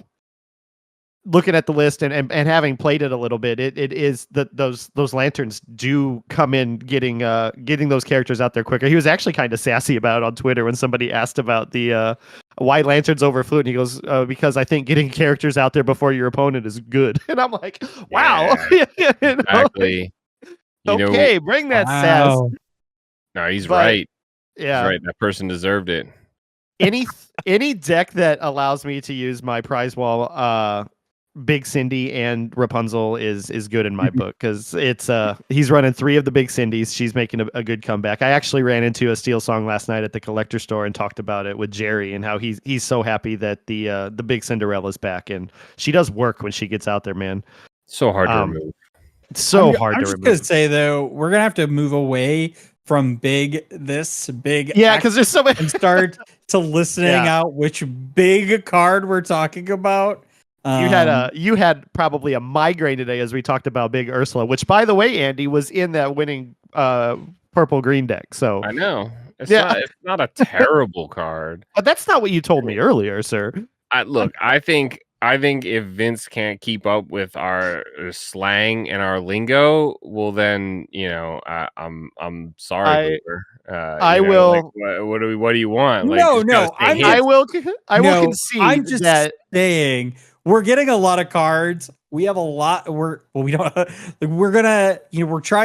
looking at the list and having played it a little bit, it is that those lanterns do come in getting those characters out there quicker. He was actually kind of sassy about it on Twitter when somebody asked about the why lanterns over flute, and he goes, because I think getting characters out there before your opponent is good. And I'm like, wow. Yeah, exactly. Okay, bring that sass. No, he's right. Yeah, he's right. That person deserved it. Any deck that allows me to use my prize wall, Big Cindy and Rapunzel is good in my book, because it's he's running 3 of the Big Cindy's. She's making a good comeback. I actually ran into a Steelsong last night at the collector store and talked about it with Jerry and how he's so happy that the Big Cinderella's back, and she does work when she gets out there, man. So hard to remove. I'm just gonna say though, we're gonna have to move away from big. Yeah, because there's so many, and start to listening out which big card we're talking about. You had probably a migraine today as we talked about Big Ursula, which, by the way, Andy, was in that winning purple green deck. So I know it's not a terrible card, but that's not what you told me earlier, sir. I think if Vince can't keep up with our slang and our lingo, well, then I'm sorry. I will. Like, what do you want? Like, I will concede. I'm just saying. We're getting a lot of cards. We have a lot. We're trying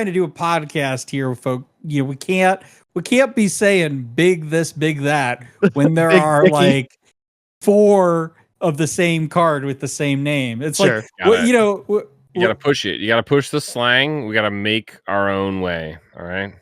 to do a podcast here, folks. We can't be saying big this, big that when there are like 4 of the same card with the same name. It's sure. You got to push it. You got to push the slang. We got to make our own way. All right.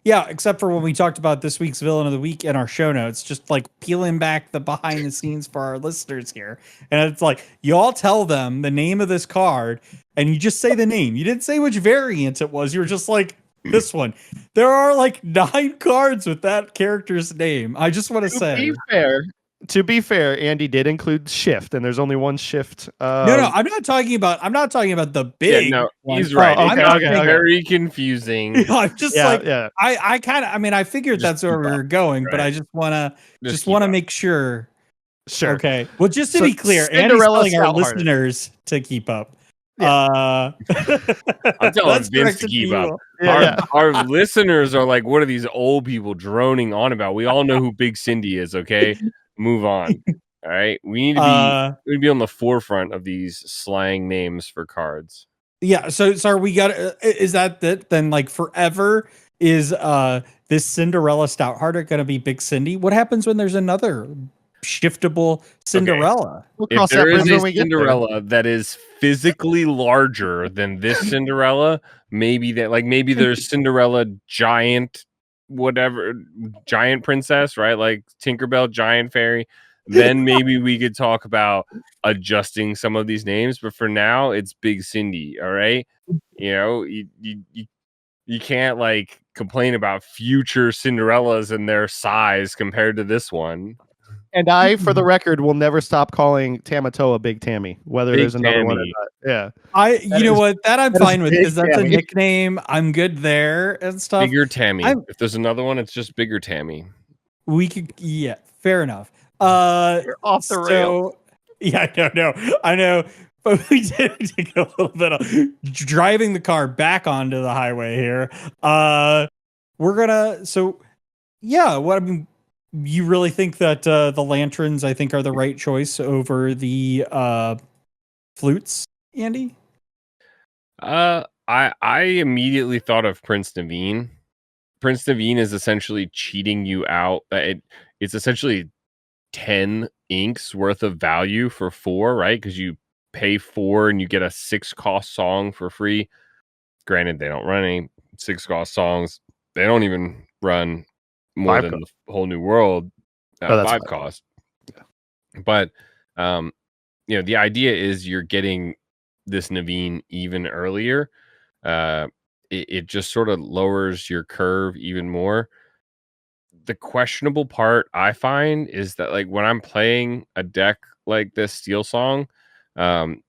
Yeah, except for when we talked about this week's villain of the week in our show notes, just like peeling back the behind the scenes for our listeners here. And it's like, you all tell them the name of this card and you just say the name. You didn't say which variant it was. You were just like, this one. There are like 9 cards with that character's name. I just want to say. Be fair, To be fair, Andy did include shift, and there's only one shift. No, I'm not talking about the big no, one. he's right. Oh, It okay, got okay. very confusing. I'm just Yeah. I kind of, I mean, I figured Just that's where we keep up, were going, but right. I just want Just to keep up. make sure. Sure. Okay. Well, just to So, be clear, Andy's Cinderella telling our stout-hearted. listeners to keep up. I'm telling Vince to keep up. Our listeners are like, what are these old people droning on about? We all know who Big Cindy is, okay? Move on. All right. We need to be on the forefront of these slang names for cards. Yeah, so we got is that then, like, forever is this Cinderella Stouthearted going to be Big Cindy? What happens when there's another shiftable Cinderella? Okay. If there is a Cinderella that is physically larger than this Cinderella, maybe there's Cinderella giant princess, right? Like Tinkerbell giant fairy. Then maybe we could talk about adjusting some of these names, but for now it's Big Cindy. All right, you can't like complain about future Cinderellas and their size compared to this one. And I, for the record, will never stop calling Tamatoa Big Tammy, whether there's another one or not. Yeah. I'm fine with, because that's a nickname. I'm good there and stuff. Bigger Tammy. If there's another one, it's just Bigger Tammy. We could, yeah, fair enough. You're off the rail. Yeah, I know. But we did take a little bit of driving the car back onto the highway here. You really think that the lanterns, I think, are the right choice over the flutes, Andy? I immediately thought of Prince Naveen. Prince Naveen is essentially cheating you out. It's essentially 10 inks worth of value for 4, right? Because you pay 4 and you get a 6 cost song for free. Granted, they don't run any 6 cost songs. They don't even run more than the Whole New World 5 cost. Yeah. But the idea is you're getting this Naveen even earlier. It just sort of lowers your curve even more. The questionable part I find is that, like, when I'm playing a deck like this Steelsong,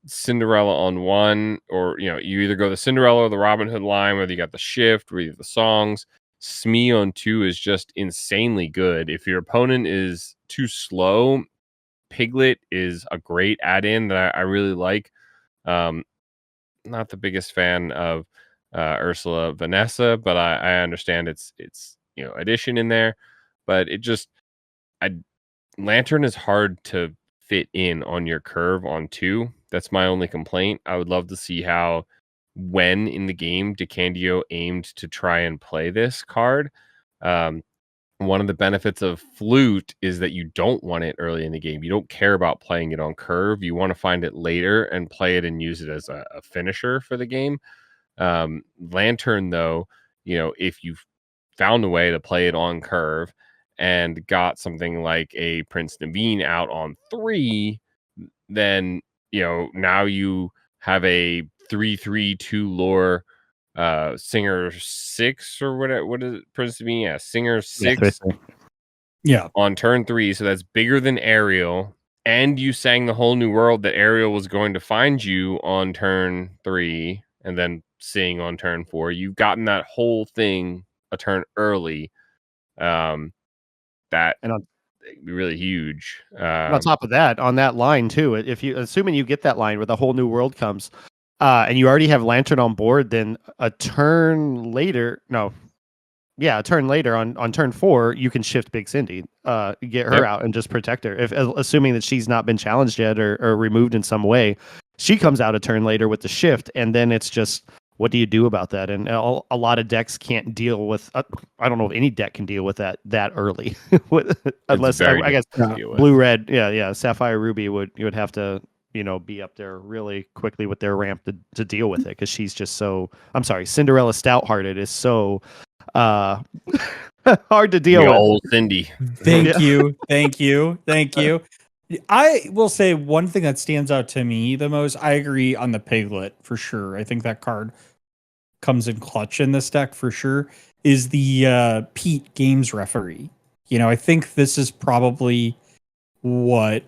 Cinderella on 1, or you either go the Cinderella or the Robin Hood line, whether you got the shift or you have the songs. Smee on 2 is just insanely good. If your opponent is too slow, Piglet is a great add-in that I really like. Not the biggest fan of Ursula Vanessa, but I understand it's addition in there. But Lantern is hard to fit in on your curve on 2. That's my only complaint. I would love to see how, when in the game, DeCandio aimed to try and play this card. One of the benefits of Flute is that you don't want it early in the game. You don't care about playing it on curve. You want to find it later and play it and use it as a finisher for the game. Lantern, though, if you've found a way to play it on curve and got something like a Prince Naveen out on 3, then now you have a 3/3/2 lore Singer 6 or whatever. What is it? Prince Naveen? Yeah, Singer 6. Yeah, on turn 3, so that's bigger than Ariel. And you sang the Whole New World that Ariel was going to find you on turn 3 and then sing on turn 4. You've gotten that whole thing a turn early. That be really huge. On top of that, on that line too, assuming you get that line where the Whole New World comes, and you already have Lantern on board, then a turn later on turn 4, you can shift Big Cindy, get her out and just protect her. Assuming that she's not been challenged yet or removed in some way, she comes out a turn later with the shift, and then it's just, what do you do about that? And a lot of decks can't deal with. I don't know if any deck can deal with that early, unless I guess blue red, Sapphire Ruby would have to be up there really quickly with their ramp to deal with it, because she's just so. I'm sorry, Cinderella Stouthearted is so hard to deal with. Old Cindy. Thank you. I will say one thing that stands out to me the most. I agree on the Piglet for sure. I think that card comes in clutch in this deck for sure. Is the Pete Games referee? I think this is probably what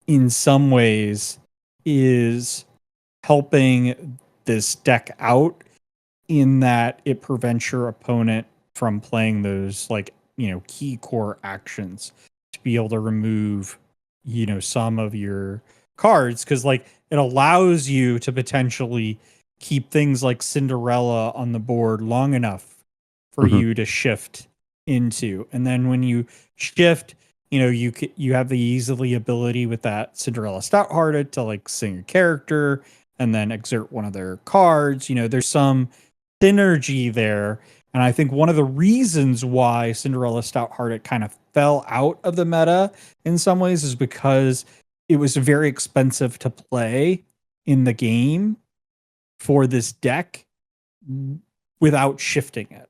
in some ways is helping this deck out in that it prevents your opponent from playing those like, key core actions to be able to remove, some of your cards. Cause like it allows you to potentially keep things like Cinderella on the board long enough for you to shift into. And then when you shift, you have the easily ability with that Cinderella Stouthearted to like sing a character and then exert one of their cards. There's some synergy there. And I think one of the reasons why Cinderella Stouthearted kind of fell out of the meta in some ways is because it was very expensive to play in the game for this deck without shifting it,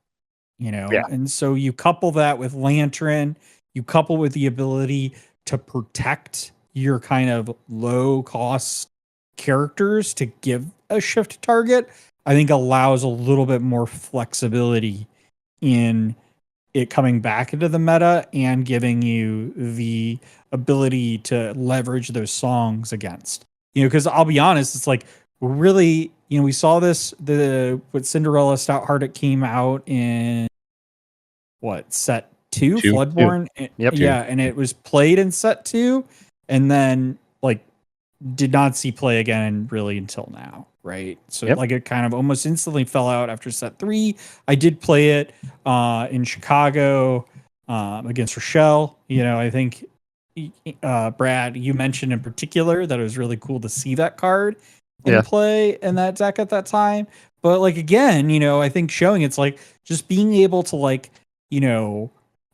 Yeah. And so you couple that with Lantern, you couple with the ability to protect your kind of low cost characters to give a shift target, I think allows a little bit more flexibility in it coming back into the meta and giving you the ability to leverage those songs against. Because I'll be honest, it's like really, we saw this with Cinderella Stouthearted came out in set 2, Floodborn. Yep. Yeah, and it was played in set 2 and then like did not see play again really until now, right? So like it kind of almost instantly fell out after set 3. I did play it in Chicago against Rochelle. I think Brad, you mentioned in particular that it was really cool to see that card in play in that deck at that time. But like again, I think showing it's like just being able to like,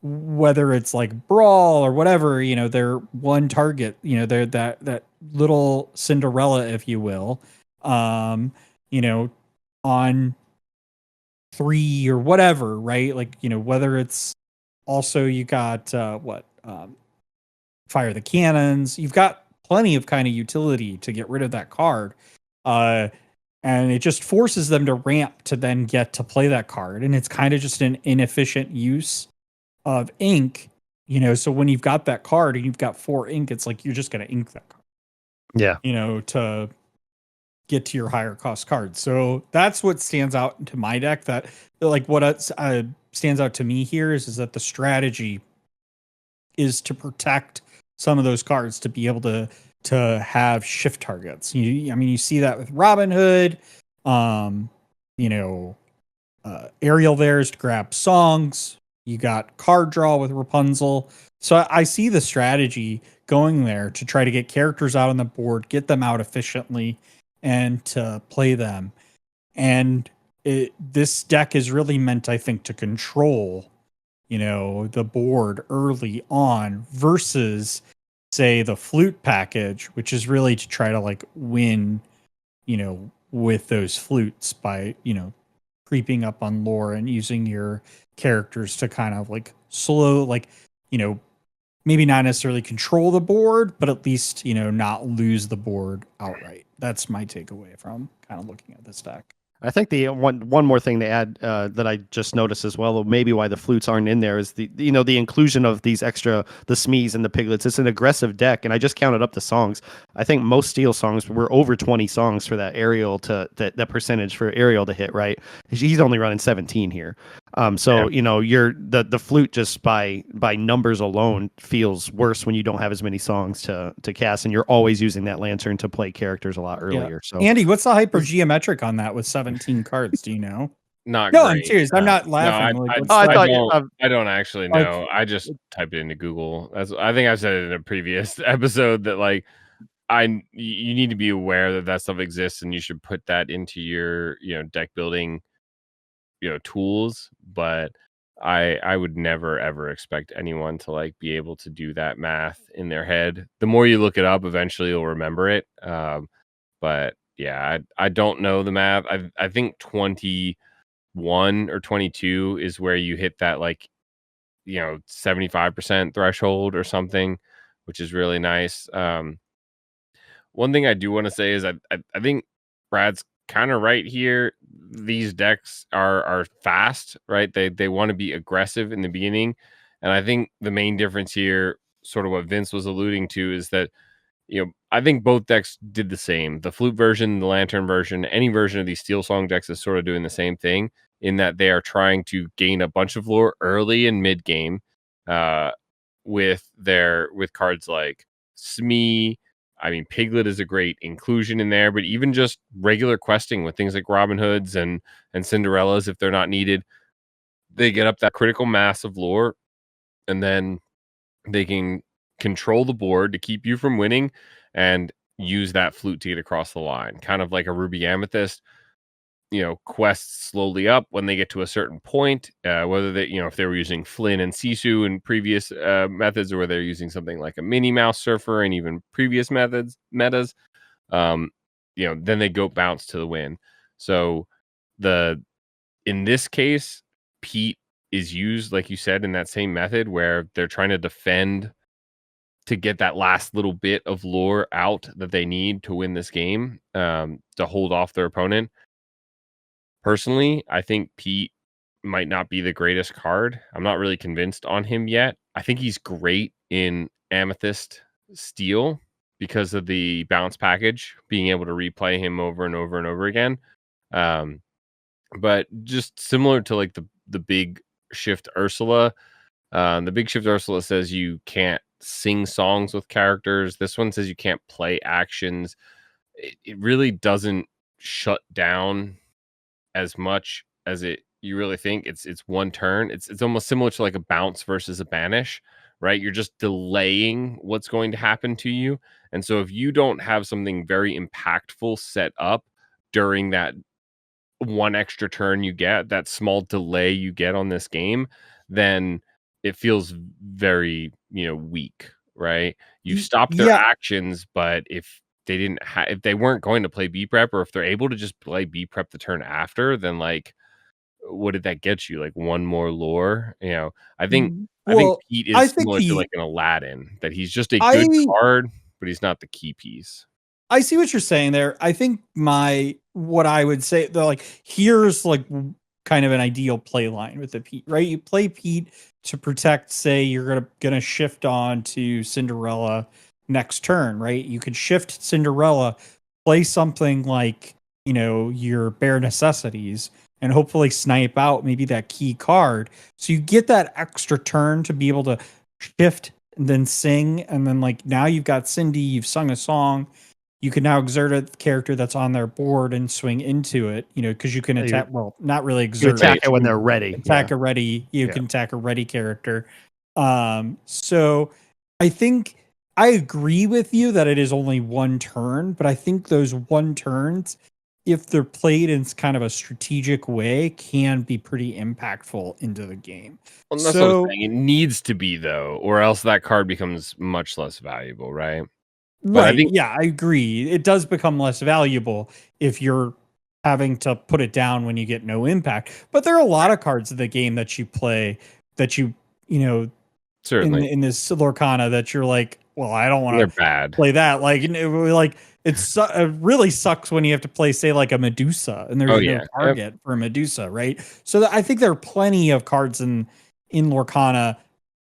whether it's like brawl or whatever, they're one target, they're that little Cinderella, if you will, on 3 or whatever, right? Like, whether it's also you got fire the cannons, you've got plenty of kind of utility to get rid of that card. And it just forces them to ramp to then get to play that card. And it's kind of just an inefficient use of ink, so when you've got that card and you've got 4 ink, it's like you're just going to ink that card. Yeah. To get to your higher cost card. So that's what stands out to my deck. That like what stands out to me here is that the strategy is to protect some of those cards to be able to have shift targets. You see that with Robin Hood, Ariel there's to grab songs. You got card draw with Rapunzel. So I see the strategy going there to try to get characters out on the board, get them out efficiently, and to play them. And this deck is really meant, I think, to control, the board early on versus, say, the flute package, which is really to try to like win, with those flutes by, creeping up on lore and using your characters to kind of like slow, like, maybe not necessarily control the board, but at least, not lose the board outright. That's my takeaway from kind of looking at this deck. I think the one more thing to add that I just noticed as well, maybe why the flutes aren't in there, is the inclusion of these extra, the Smees and the Piglets. It's an aggressive deck, and I just counted up the songs. I think most Steelsongs were over 20 songs for that Ariel that percentage for Ariel to hit, right? He's only running 17 here. You're the flute just by numbers alone feels worse when you don't have as many songs to cast, and you're always using that Lantern to play characters a lot earlier. Yeah. So Andy, what's the hypergeometric on that with 17 cards? Do you know? Not No, great. I'm serious. I'm not laughing. I don't actually know. I just typed it into Google. I think I said it in a previous episode that like you need to be aware that stuff exists and you should put that into your deck building tools. But I would never ever expect anyone to like be able to do that math in their head. The more you look it up, eventually you'll remember it. But yeah, I don't know the math. I think 21 or 22 is where you hit that like 75% threshold or something, which is really nice. One thing I do want to say is I think Brad's kind of right here. These decks are fast, right? They want to be aggressive in the beginning, and I think the main difference here sort of what Vince was alluding to, is that, I think both decks did the same. The Flute version, the Lantern version, any version of these Steelsong decks is sort of doing the same thing, in that they are trying to gain a bunch of lore early and mid game, with cards like Smee. I mean, Piglet is a great inclusion in there, but even just regular questing with things like Robin Hoods and Cinderellas, if they're not needed, they get up that critical mass of lore, and then they can control the board to keep you from winning and use that flute to get across the line. Kind of like a Ruby Amethyst, quests slowly up when they get to a certain point, whether they, if they were using Flynn and Sisu in previous methods, or whether they're using something like a Minnie Mouse Surfer and even previous metas, then they go bounce to the win. So in this case, Pete is used, like you said, in that same method where they're trying to defend to get that last little bit of lore out that they need to win this game, to hold off their opponent. Personally, I think Pete might not be the greatest card. I'm not really convinced on him yet. I think he's great in Amethyst Steel because of the bounce package, being able to replay him over and over and over again. But just similar to like the big shift Ursula, the big shift Ursula says you can't sing songs with characters. This one says you can't play actions. It really doesn't shut down as much as you really think. It's one turn. It's almost similar to like a bounce versus a banish, right? You're just delaying what's going to happen to you. And so if you don't have something very impactful set up during that one extra turn you get, that small delay you get on this game, then it feels very, weak, right? You stop their actions, but if they didn't if they weren't going to play B prep, or if they're able to just play B prep the turn after, then like, what did that get you? Like one more lore? I think Pete is similar to like an Aladdin, that he's just a good card, but he's not the key piece. I see what you're saying there. I think what I would say, though, like, here's like kind of an ideal play line with the Pete, right? You play Pete to protect, say you're gonna shift on to Cinderella next turn, right? You could shift Cinderella, play something like, your bare necessities, and hopefully snipe out maybe that key card. So you get that extra turn to be able to shift and then sing, and then like now you've got Cindy, you've sung a song. You can now exert a character that's on their board and swing into it, because you can attack. Well, not really exert. You attack it when they're ready. Attack a ready. You can attack a ready character. So I think I agree with you that it is only one turn, but I think those one turns, if they're played in kind of a strategic way, can be pretty impactful into the game. Well, that's what I'm saying. It needs to be, though, or else that card becomes much less valuable, right? But right. I agree. It does become less valuable if you're having to put it down when you get no impact. But there are a lot of cards in the game that you play that certainly in this Lorcana that you're like, well, I don't want to play that. Like, it really sucks when you have to play, say, like a Medusa, and there's no target for a Medusa, right? So I think there are plenty of cards in Lorcana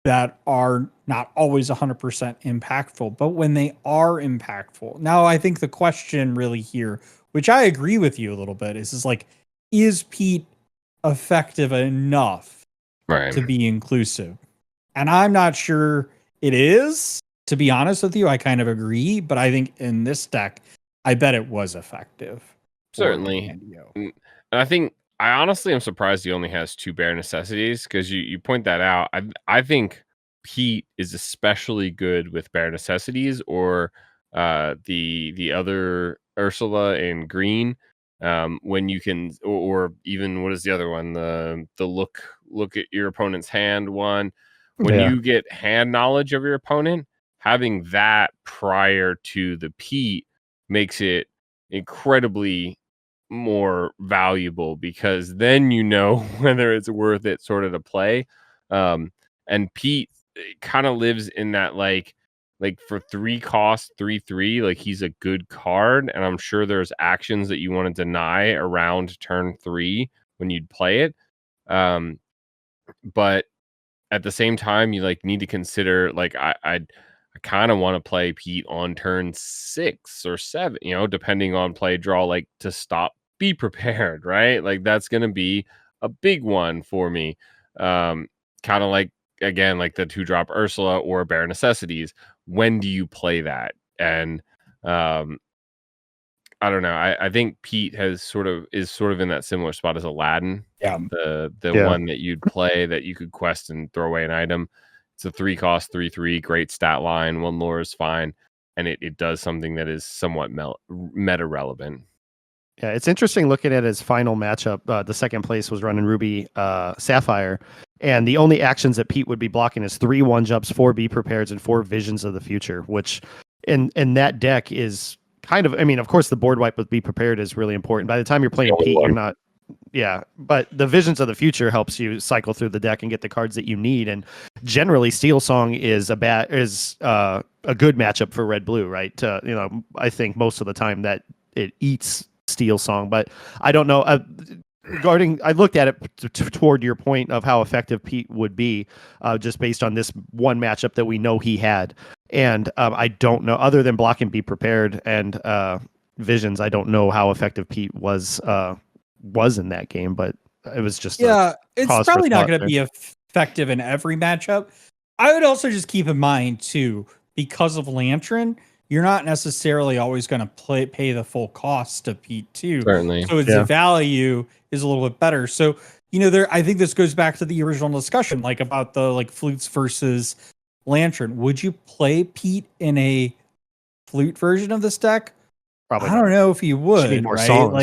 that are not always 100% impactful, but when they are impactful. Now, I think the question really here, which I agree with you a little bit, is like, is Pete effective enough to be inclusive? And I'm not sure it is, to be honest with you. I kind of agree, but I think in this deck, I bet it was effective. Certainly. And I think, I honestly am surprised he only has 2 bare necessities, because you point that out. I think Pete is especially good with bare necessities, or the other Ursula in green, when you can, or even, what is the other one, the look at your opponent's hand one, when you get hand knowledge of your opponent, having that prior to the Pete makes it incredibly more valuable, because then whether it's worth it sort of to play. And Pete kind of lives in that like for 3 cost 3/3, like he's a good card, and I'm sure there's actions that you want to deny around turn 3 when you'd play it. But at the same time, you like need to consider like I kind of want to play Pete on turn 6 or 7, depending on play draw, like to stop, be prepared, right? Like that's gonna be a big one for me. Kind of like again, like the 2-drop Ursula or Bare Necessities. When do you play that? And I don't know. I think Pete is sort of in that similar spot as Aladdin. Yeah. The Yeah. one that you'd play that you could quest and throw away an item. It's a 3-cost 3/3, great stat line. 1 lore is fine, and it does something that is somewhat meta relevant. Yeah, it's interesting looking at his final matchup. The second place was running Ruby Sapphire, and the only actions that Pete would be blocking is 3 1-jumps, 4 Be Prepared, and 4 Visions of the Future, which in that deck is kind of, I mean, of course, the board wipe with Be Prepared is really important. By the time you're playing Pete, you're not, yeah, but the Visions of the Future helps you cycle through the deck and get the cards that you need. And generally, Steelsong is a good matchup for Red Blue, right? I think most of the time that it eats Steelsong, but I don't know. I looked at it toward your point of how effective Pete would be, just based on this one matchup that we know he had, and I don't know, other than block and Be Prepared and Visions, I don't know how effective Pete was in that game, but it was just it's probably not going to be effective in every matchup. I would also just keep in mind too, because of Lantern, you're not necessarily always going to pay the full cost of Pete too. Certainly. So its value is a little bit better. So, I think this goes back to the original discussion, like about the like flutes versus Lantern. Would you play Pete in a flute version of this deck? Probably I don't know if you would. Need more right? songs.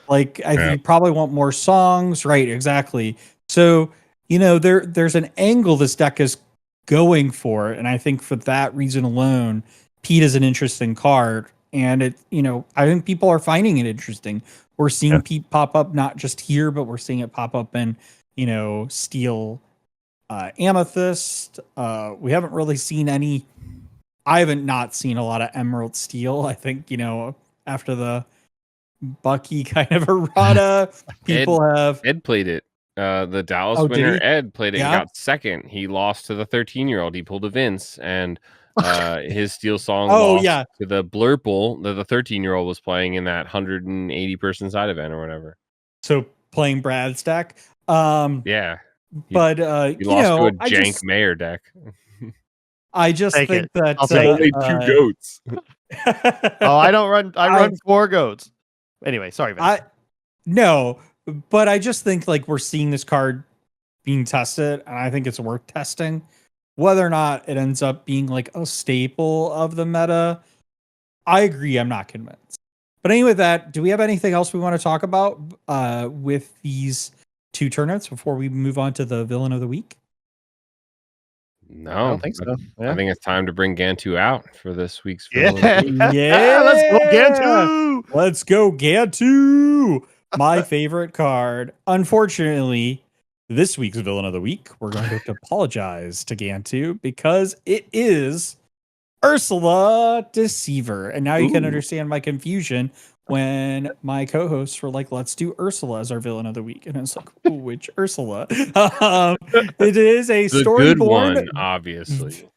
I think you probably want more songs, right? Exactly. So, there's an angle this deck is going for, and I think for that reason alone, Pete is an interesting card, and I think people are finding it interesting. We're seeing Pete pop up not just here, but we're seeing it pop up in, Steel Amethyst. We haven't really seen any. I haven't not seen a lot of Emerald Steel. I think, after the Bucky kind of errata, people have. Ed played it. The Dallas Oh, winner, did he? Ed, played it and Yeah. got second. He lost to the 13-year-old. He pulled a Vince, and his Steelsong Oh, lost yeah. to the Blurple that the 13-year-old was playing in that 180-person side event or whatever. So playing Brad's deck. Yeah. But He lost to a jank mayor deck. I just Take think it. that I'll take Only 2 goats. I don't run. I run 4 goats. Anyway, sorry, Vince. No, but I just think like we're seeing this card being tested, and I think it's worth testing. Whether or not it ends up being like a staple of the meta, I agree. I'm not convinced. But anyway, do we have anything else we want to talk about with these 2 tournaments before we move on to the villain of the week? No, I don't think so. I think it's time to bring Gantu out for this week's Yeah. villain. Let's go, Gantu. Let's go, Gantu. My favorite card. Unfortunately, this week's villain of the week, we're going to have to apologize to Gantu because it is Ursula Deceiver. And now you can understand my confusion when my co-hosts were like, let's do Ursula as our villain of the week. And it's like, which Ursula? It is a The good one, obviously.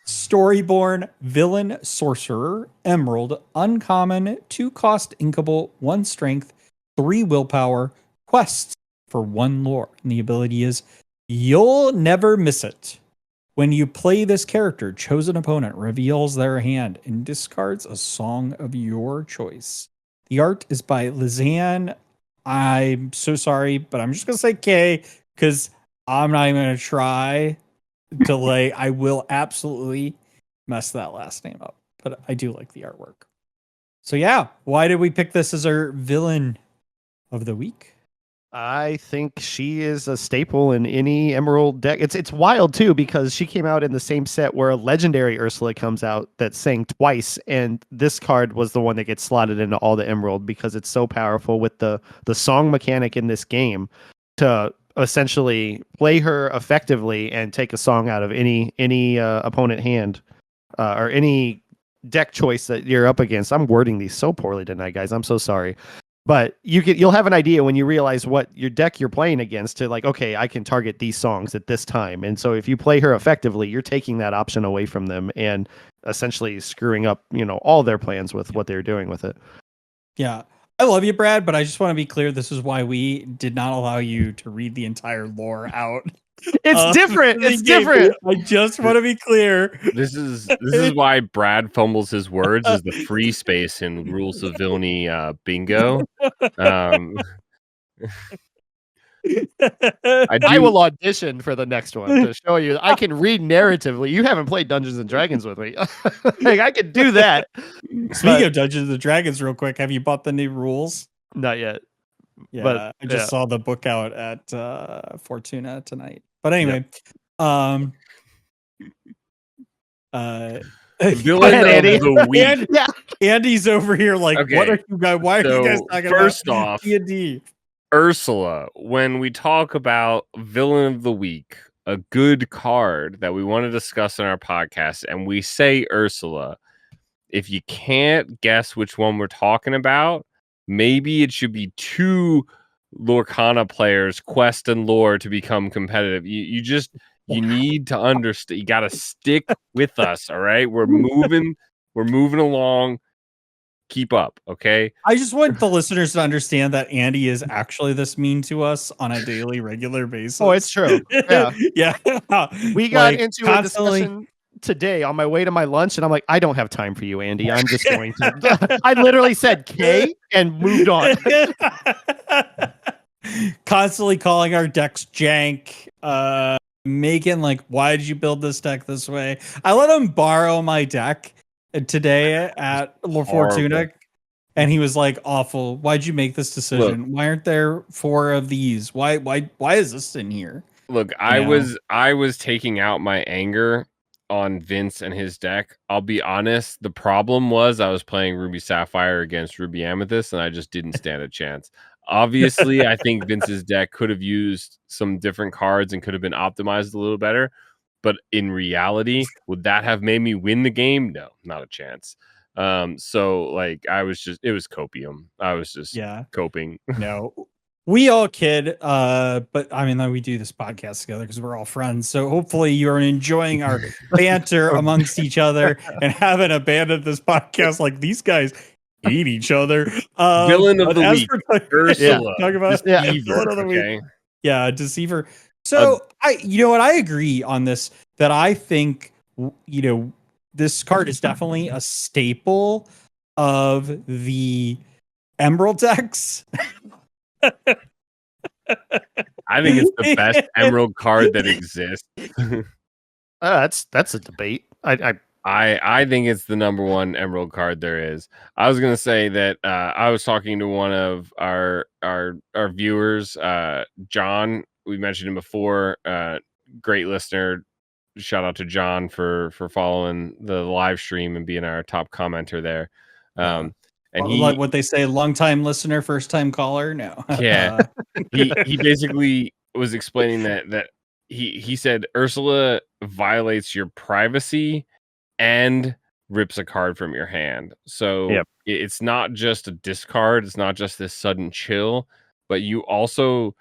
Storyborn villain sorcerer, emerald, uncommon, 2-cost inkable, 1 strength, 3 willpower, quests for 1 lore. And the ability is you'll never miss it. When you play this character, chosen opponent reveals their hand and discards a song of your choice. The art is by Lizanne. I'm so sorry, but I'm just going to say K because I'm not even going to try to I will absolutely mess that last name up, but I do like the artwork. So yeah, why did we pick this as our villain of the week? I think she is a staple in any Emerald deck. It's wild too because she came out in the same set where a legendary Ursula comes out that sang twice, and this card was the one that gets slotted into all the Emerald because it's so powerful with the song mechanic in this game to essentially play her effectively and take a song out of any opponent hand or any deck choice that you're up against. I'm wording these so poorly tonight, guys. I'm so sorry. But you'll have an idea when you realize what your deck you're playing against to like, okay, I can target these songs at this time. And so if you play her effectively, you're taking that option away from them and essentially screwing up, all their plans with what they're doing with it. Yeah. I love you, Brad, but I just want to be clear. This is why we did not allow you to read the entire lore out. It's different. It's different. I just want to be clear. This is why Brad fumbles his words is the free space in Rules of Villainy bingo. I will audition for the next one to show you I can read narratively. You haven't played Dungeons and Dragons with me. Like, I could do that. Speaking of Dungeons and Dragons, real quick, have you bought the new rules? Not yet. Yeah, but I just saw the book out at Fortuna tonight. But anyway, Villain Andy. of the week. Andy's over here like, Okay. what are you guys? Why are you guys talking first about off, D&D? Ursula, when we talk about Villain of the Week, a good card that we want to discuss in our podcast, and we say Ursula, if you can't guess which one we're talking about, maybe it should be 2 Lorcana players, Quest and Lore, to become competitive. You need to understand. You got to stick with us, all right? We're moving along. Keep up, okay? I just want the listeners to understand that Andy is actually this mean to us on a daily, regular basis. Oh, it's true. Yeah. Yeah. We got into a discussion today on my way to my lunch, and I'm like, I don't have time for you, Andy. I'm just going to. I literally said K and moved on. Constantly calling our decks jank. Making like, why did you build this deck this way? I let him borrow my deck today at La Fortuna, and he was like, awful. Why'd you make this decision? Look, why aren't there 4 of these? Why is this in here? Look, I was taking out my anger on Vince and his deck. I'll be honest, the problem was I was playing Ruby Sapphire against Ruby Amethyst, and I just didn't stand a chance. Obviously, I think Vince's deck could have used some different cards and could have been optimized a little better. But in reality, would that have made me win the game? No, not a chance. So like it was copium. I was just coping. No, we all kid. But I mean, we do this podcast together because we're all friends. So hopefully you are enjoying our banter amongst each other and haven't abandoned this podcast like these guys hate each other. Villain of the week, Ursula. Talk about Deceiver, of the week. Yeah, Deceiver. So I agree on this, that I think, this card is definitely a staple of the Emerald decks. I think it's the best Emerald card that exists. That's a debate. I think it's the number 1 Emerald card there is. I was gonna say that I was talking to one of our viewers, John. We mentioned him before. Great listener. Shout out to John for following the live stream and being our top commenter there. And he, like what they say, long time listener, first time caller. No. Yeah. he basically was explaining that he said Ursula violates your privacy and rips a card from your hand. So it's not just a discard. It's not just this sudden chill, but you also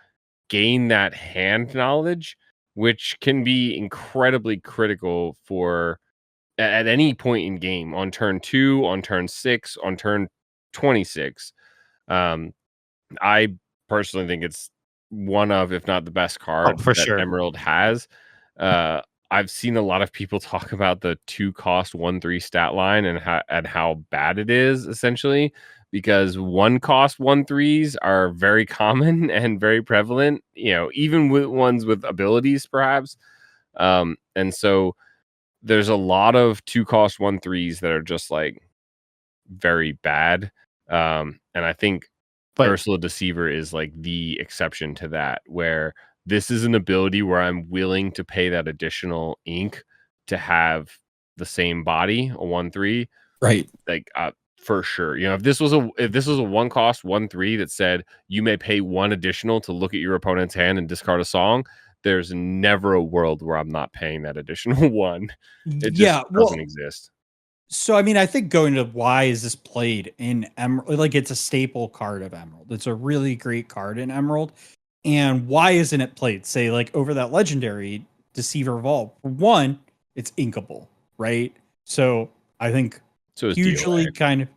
gain that hand knowledge, which can be incredibly critical for at any point in game, on turn 2, on turn 6, on turn 26. I personally think it's one of, if not the best card that Emerald has. I've seen a lot of people talk about the 2-cost 1/3 stat line and how bad it is, essentially, because 1-cost 1/3s are very common and very prevalent, even with ones with abilities, perhaps. And so there's a lot of 2-cost 1/3s that are just like very bad. And I think Ursula Deceiver is like the exception to that, where this is an ability where I'm willing to pay that additional ink to have the same body, a 1/3. Right. Like, for sure. If this was a 1-cost 1/3 that said you may pay 1 additional to look at your opponent's hand and discard a song, there's never a world where I'm not paying that additional 1. It just doesn't exist. So, I mean, I think going to why is this played in Emerald? Like, it's a staple card of Emerald. It's a really great card in Emerald. And why isn't it played? Say, like, over that legendary Deceiver Vault. For one, it's inkable, right? So, I think So is hugely DOA. kind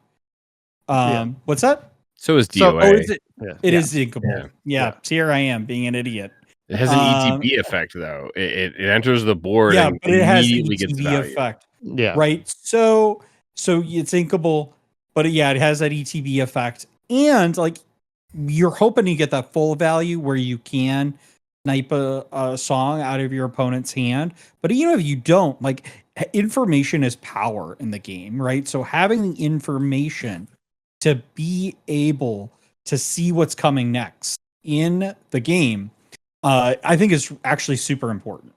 of. What's that? So is So- DOA. Oh, is it? Yeah. It is inkable. Yeah. Yeah. So here I am being an idiot. It has an ETB effect though. It enters the board Yeah, and but it has immediately gets ETB value. effect. Yeah. Right. So it's inkable, but yeah, it has that ETB effect. And like you're hoping you get that full value where you can snipe a song out of your opponent's hand. But even if you don't, like information is power in the game, right? So having the information to be able to see what's coming next in the game, I think is actually super important.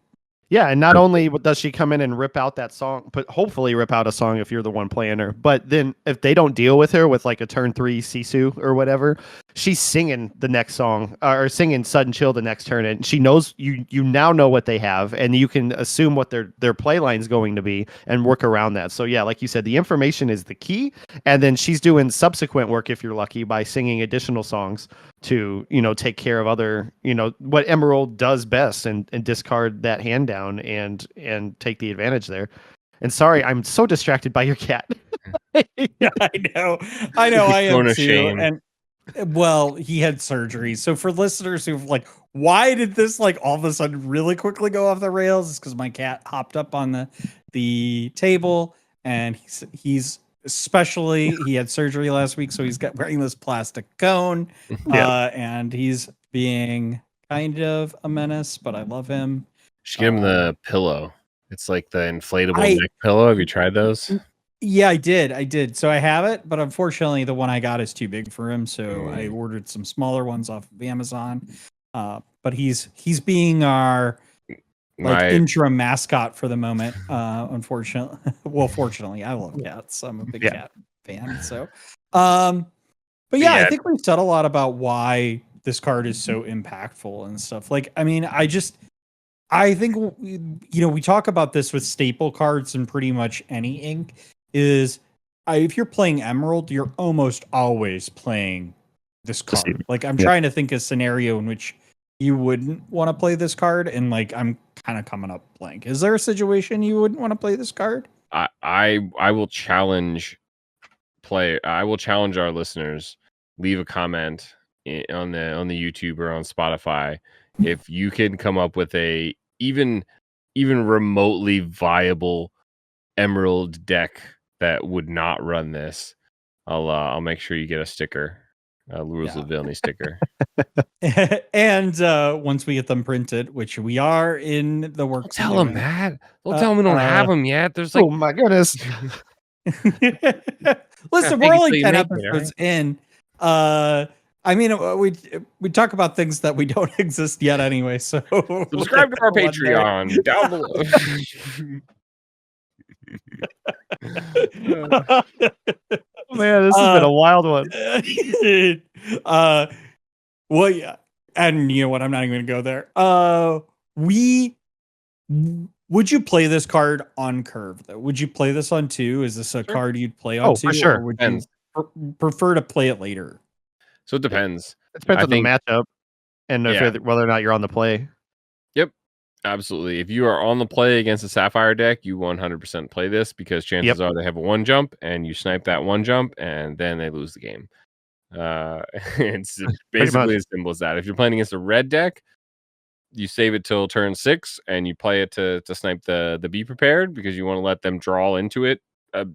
Yeah, and not only does she come in and rip out that song, but hopefully rip out a song if you're the one playing her. But then if they don't deal with her with like a turn 3 Sisu or whatever, she's singing the next song or singing Sudden Chill the next turn, and she knows you now know what they have, and you can assume what their play line's going to be and work around that. So yeah, like you said, the information is the key, and then she's doing subsequent work if you're lucky by singing additional songs to take care of other what Emerald does best and discard that hand down and take the advantage there. And sorry, I'm so distracted by your cat. Yeah, I know I am too. Shame. And well, he had surgery. So for listeners who've like, why did this like all of a sudden really quickly go off the rails? It's because my cat hopped up on the table, and he's especially he had surgery last week, so he's wearing this plastic cone. And he's being kind of a menace, but I love him. Just give him the pillow. It's like the inflatable neck pillow. Have you tried those? Yeah, I did. So I have it, but unfortunately the one I got is too big for him. So I ordered some smaller ones off of Amazon. But he's being our interim mascot for the moment. Unfortunately. Well, fortunately, I love cats. I'm a big cat fan. So but yeah, I think we've said a lot about why this card is so impactful and stuff. Like, I mean, I think, we talk about this with staple cards and pretty much any ink is if you're playing Emerald, you're almost always playing this card. Like, I'm trying to think a scenario in which you wouldn't want to play this card. And like, I'm kind of coming up blank. Is there a situation you wouldn't want to play this card? I will challenge our listeners. Leave a comment on the YouTube or on Spotify if you can come up with a even remotely viable Emerald deck that would not run this. I'll make sure you get a sticker, Rules of Villainy sticker. And once we get them printed, which we are in the works. Don't tell them that. Don't tell them we don't have them yet. There's like, oh my goodness. Listen, we're only 10 episodes in. I mean, we talk about things that we don't exist yet anyway. So subscribe to our Patreon down below. Man, this has been a wild one. Well, yeah, and you know what? I'm not even going to go there. Would you play this card on curve though? Would you play this on 2? Is this a card you'd play on 2? For sure. Or would you prefer to play it later? So it depends. It depends on the matchup and whether or not you're on the play. Yep, absolutely. If you are on the play against a Sapphire deck, you 100% play this because chances are they have a 1 jump and you snipe that 1 jump and then they lose the game. It's basically as simple as that. If you're playing against a red deck, you save it till turn 6 and you play it to snipe the Be Prepared because you want to let them draw into it. The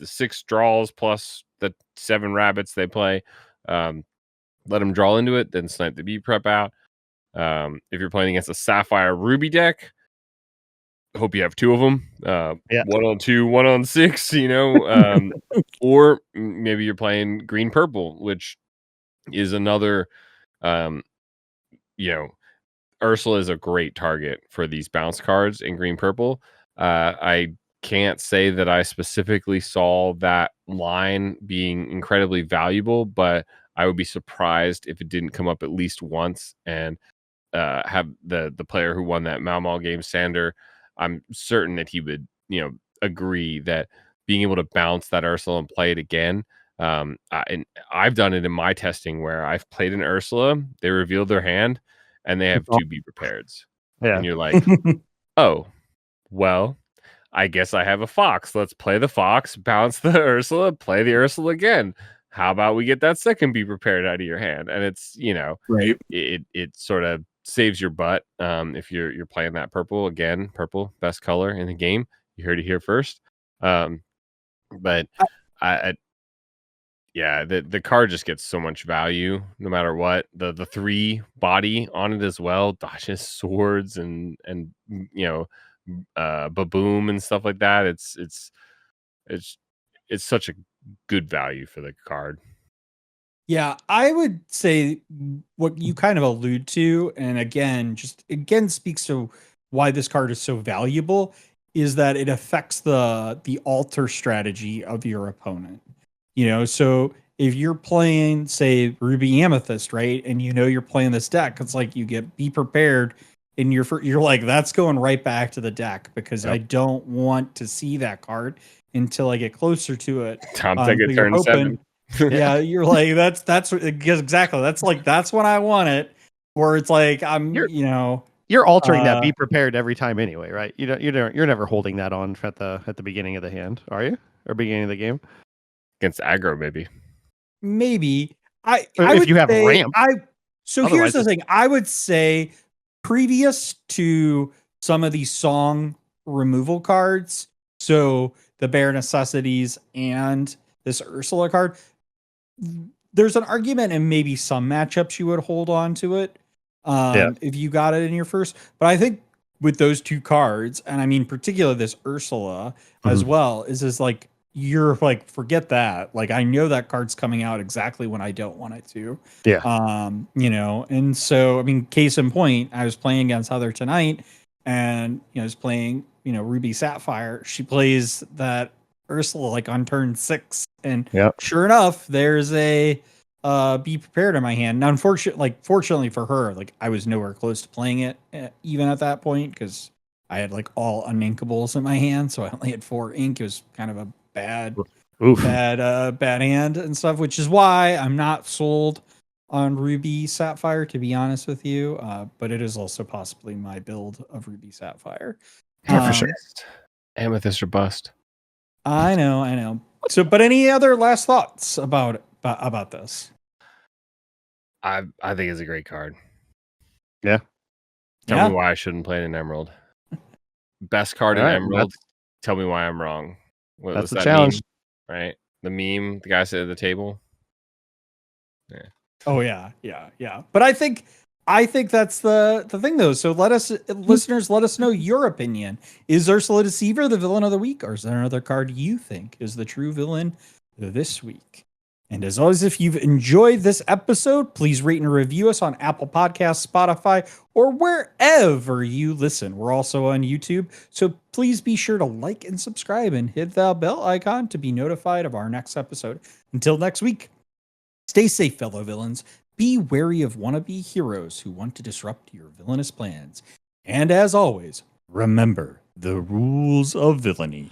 6 draws plus the 7 rabbits they play. Let them draw into it, then snipe the Be Prep out. If you're playing against a Sapphire Ruby deck, hope you have 2 of them. 1 on 2, 1 on 6, or maybe you're playing green purple, which is another, Ursula is a great target for these bounce cards in green purple. I can't say that I specifically saw that line being incredibly valuable, but I would be surprised if it didn't come up at least once and have the player who won that Mau Mau game, Sander. I'm certain that he would, agree that being able to bounce that Ursula and play it again. And I've done it in my testing where I've played an Ursula, they revealed their hand, and they have 2 be prepareds. Yeah. And you're like, oh, well, I guess I have a fox. Let's play the fox, bounce the Ursula, play the Ursula again. How about we get that second be prepared out of your hand? And it's, right. It sort of saves your butt if you're playing that purple. Again, purple, best color in the game. You heard it here first. But the card just gets so much value no matter what. The 3 body on it as well, dodges swords and baboom and stuff like that. It's such a good value for the card. Yeah, I would say what you kind of allude to, and again speaks to why this card is so valuable, is that it affects the alter strategy of your opponent. So if you're playing, say, Ruby Amethyst, right, and you're playing this deck, it's like you get be prepared, and you're like, that's going right back to the deck because I don't want to see that card until I get closer to it. Tom, take a turn 7. Yeah, you're like, that's exactly. That's when I want it. Where it's like you're altering that be prepared every time anyway, right? You're never holding that on at the beginning of the hand, are you? Or beginning of the game? Against aggro, maybe. Maybe. I if would you have say, ramp. Here's the thing. I would say previous to some of these song removal cards, so the Bare Necessities and this Ursula card, there's an argument and maybe some matchups you would hold on to it if you got it in your first. But I think with those 2 cards, and I mean particularly this Ursula as well, is like you're like, forget that. Like, I know that card's coming out exactly when I don't want it to. Yeah. And so I mean, case in point, I was playing against Heather tonight, and I was playing, Ruby Sapphire. She plays that Ursula like on turn 6, and sure enough, there's a be prepared in my hand. Now, fortunately for her, like I was nowhere close to playing it even at that point because I had like all uninkables in my hand, so I only had 4 ink. It was kind of a bad hand and stuff, which is why I'm not sold on Ruby Sapphire, to be honest with you. But it is also possibly my build of Ruby Sapphire. Yeah, for sure. Amethyst or bust. I know. So, but any other last thoughts about this? I think it's a great card. Yeah. Tell me why I shouldn't play it in Emerald. Best card in Emerald. Tell me why I'm wrong. That's the challenge, right? The meme, the guy sitting at the table. Yeah. Oh yeah. But I think that's the thing though. So listeners, let us know your opinion. Is Ursula Deceiver the villain of the week, or is there another card you think is the true villain this week? And as always, if you've enjoyed this episode, please rate and review us on Apple Podcasts, Spotify, or wherever you listen. We're also on YouTube, so please be sure to like and subscribe and hit the bell icon to be notified of our next episode. Until next week, stay safe, fellow villains. Be wary of wannabe heroes who want to disrupt your villainous plans. And as always, remember the rules of villainy.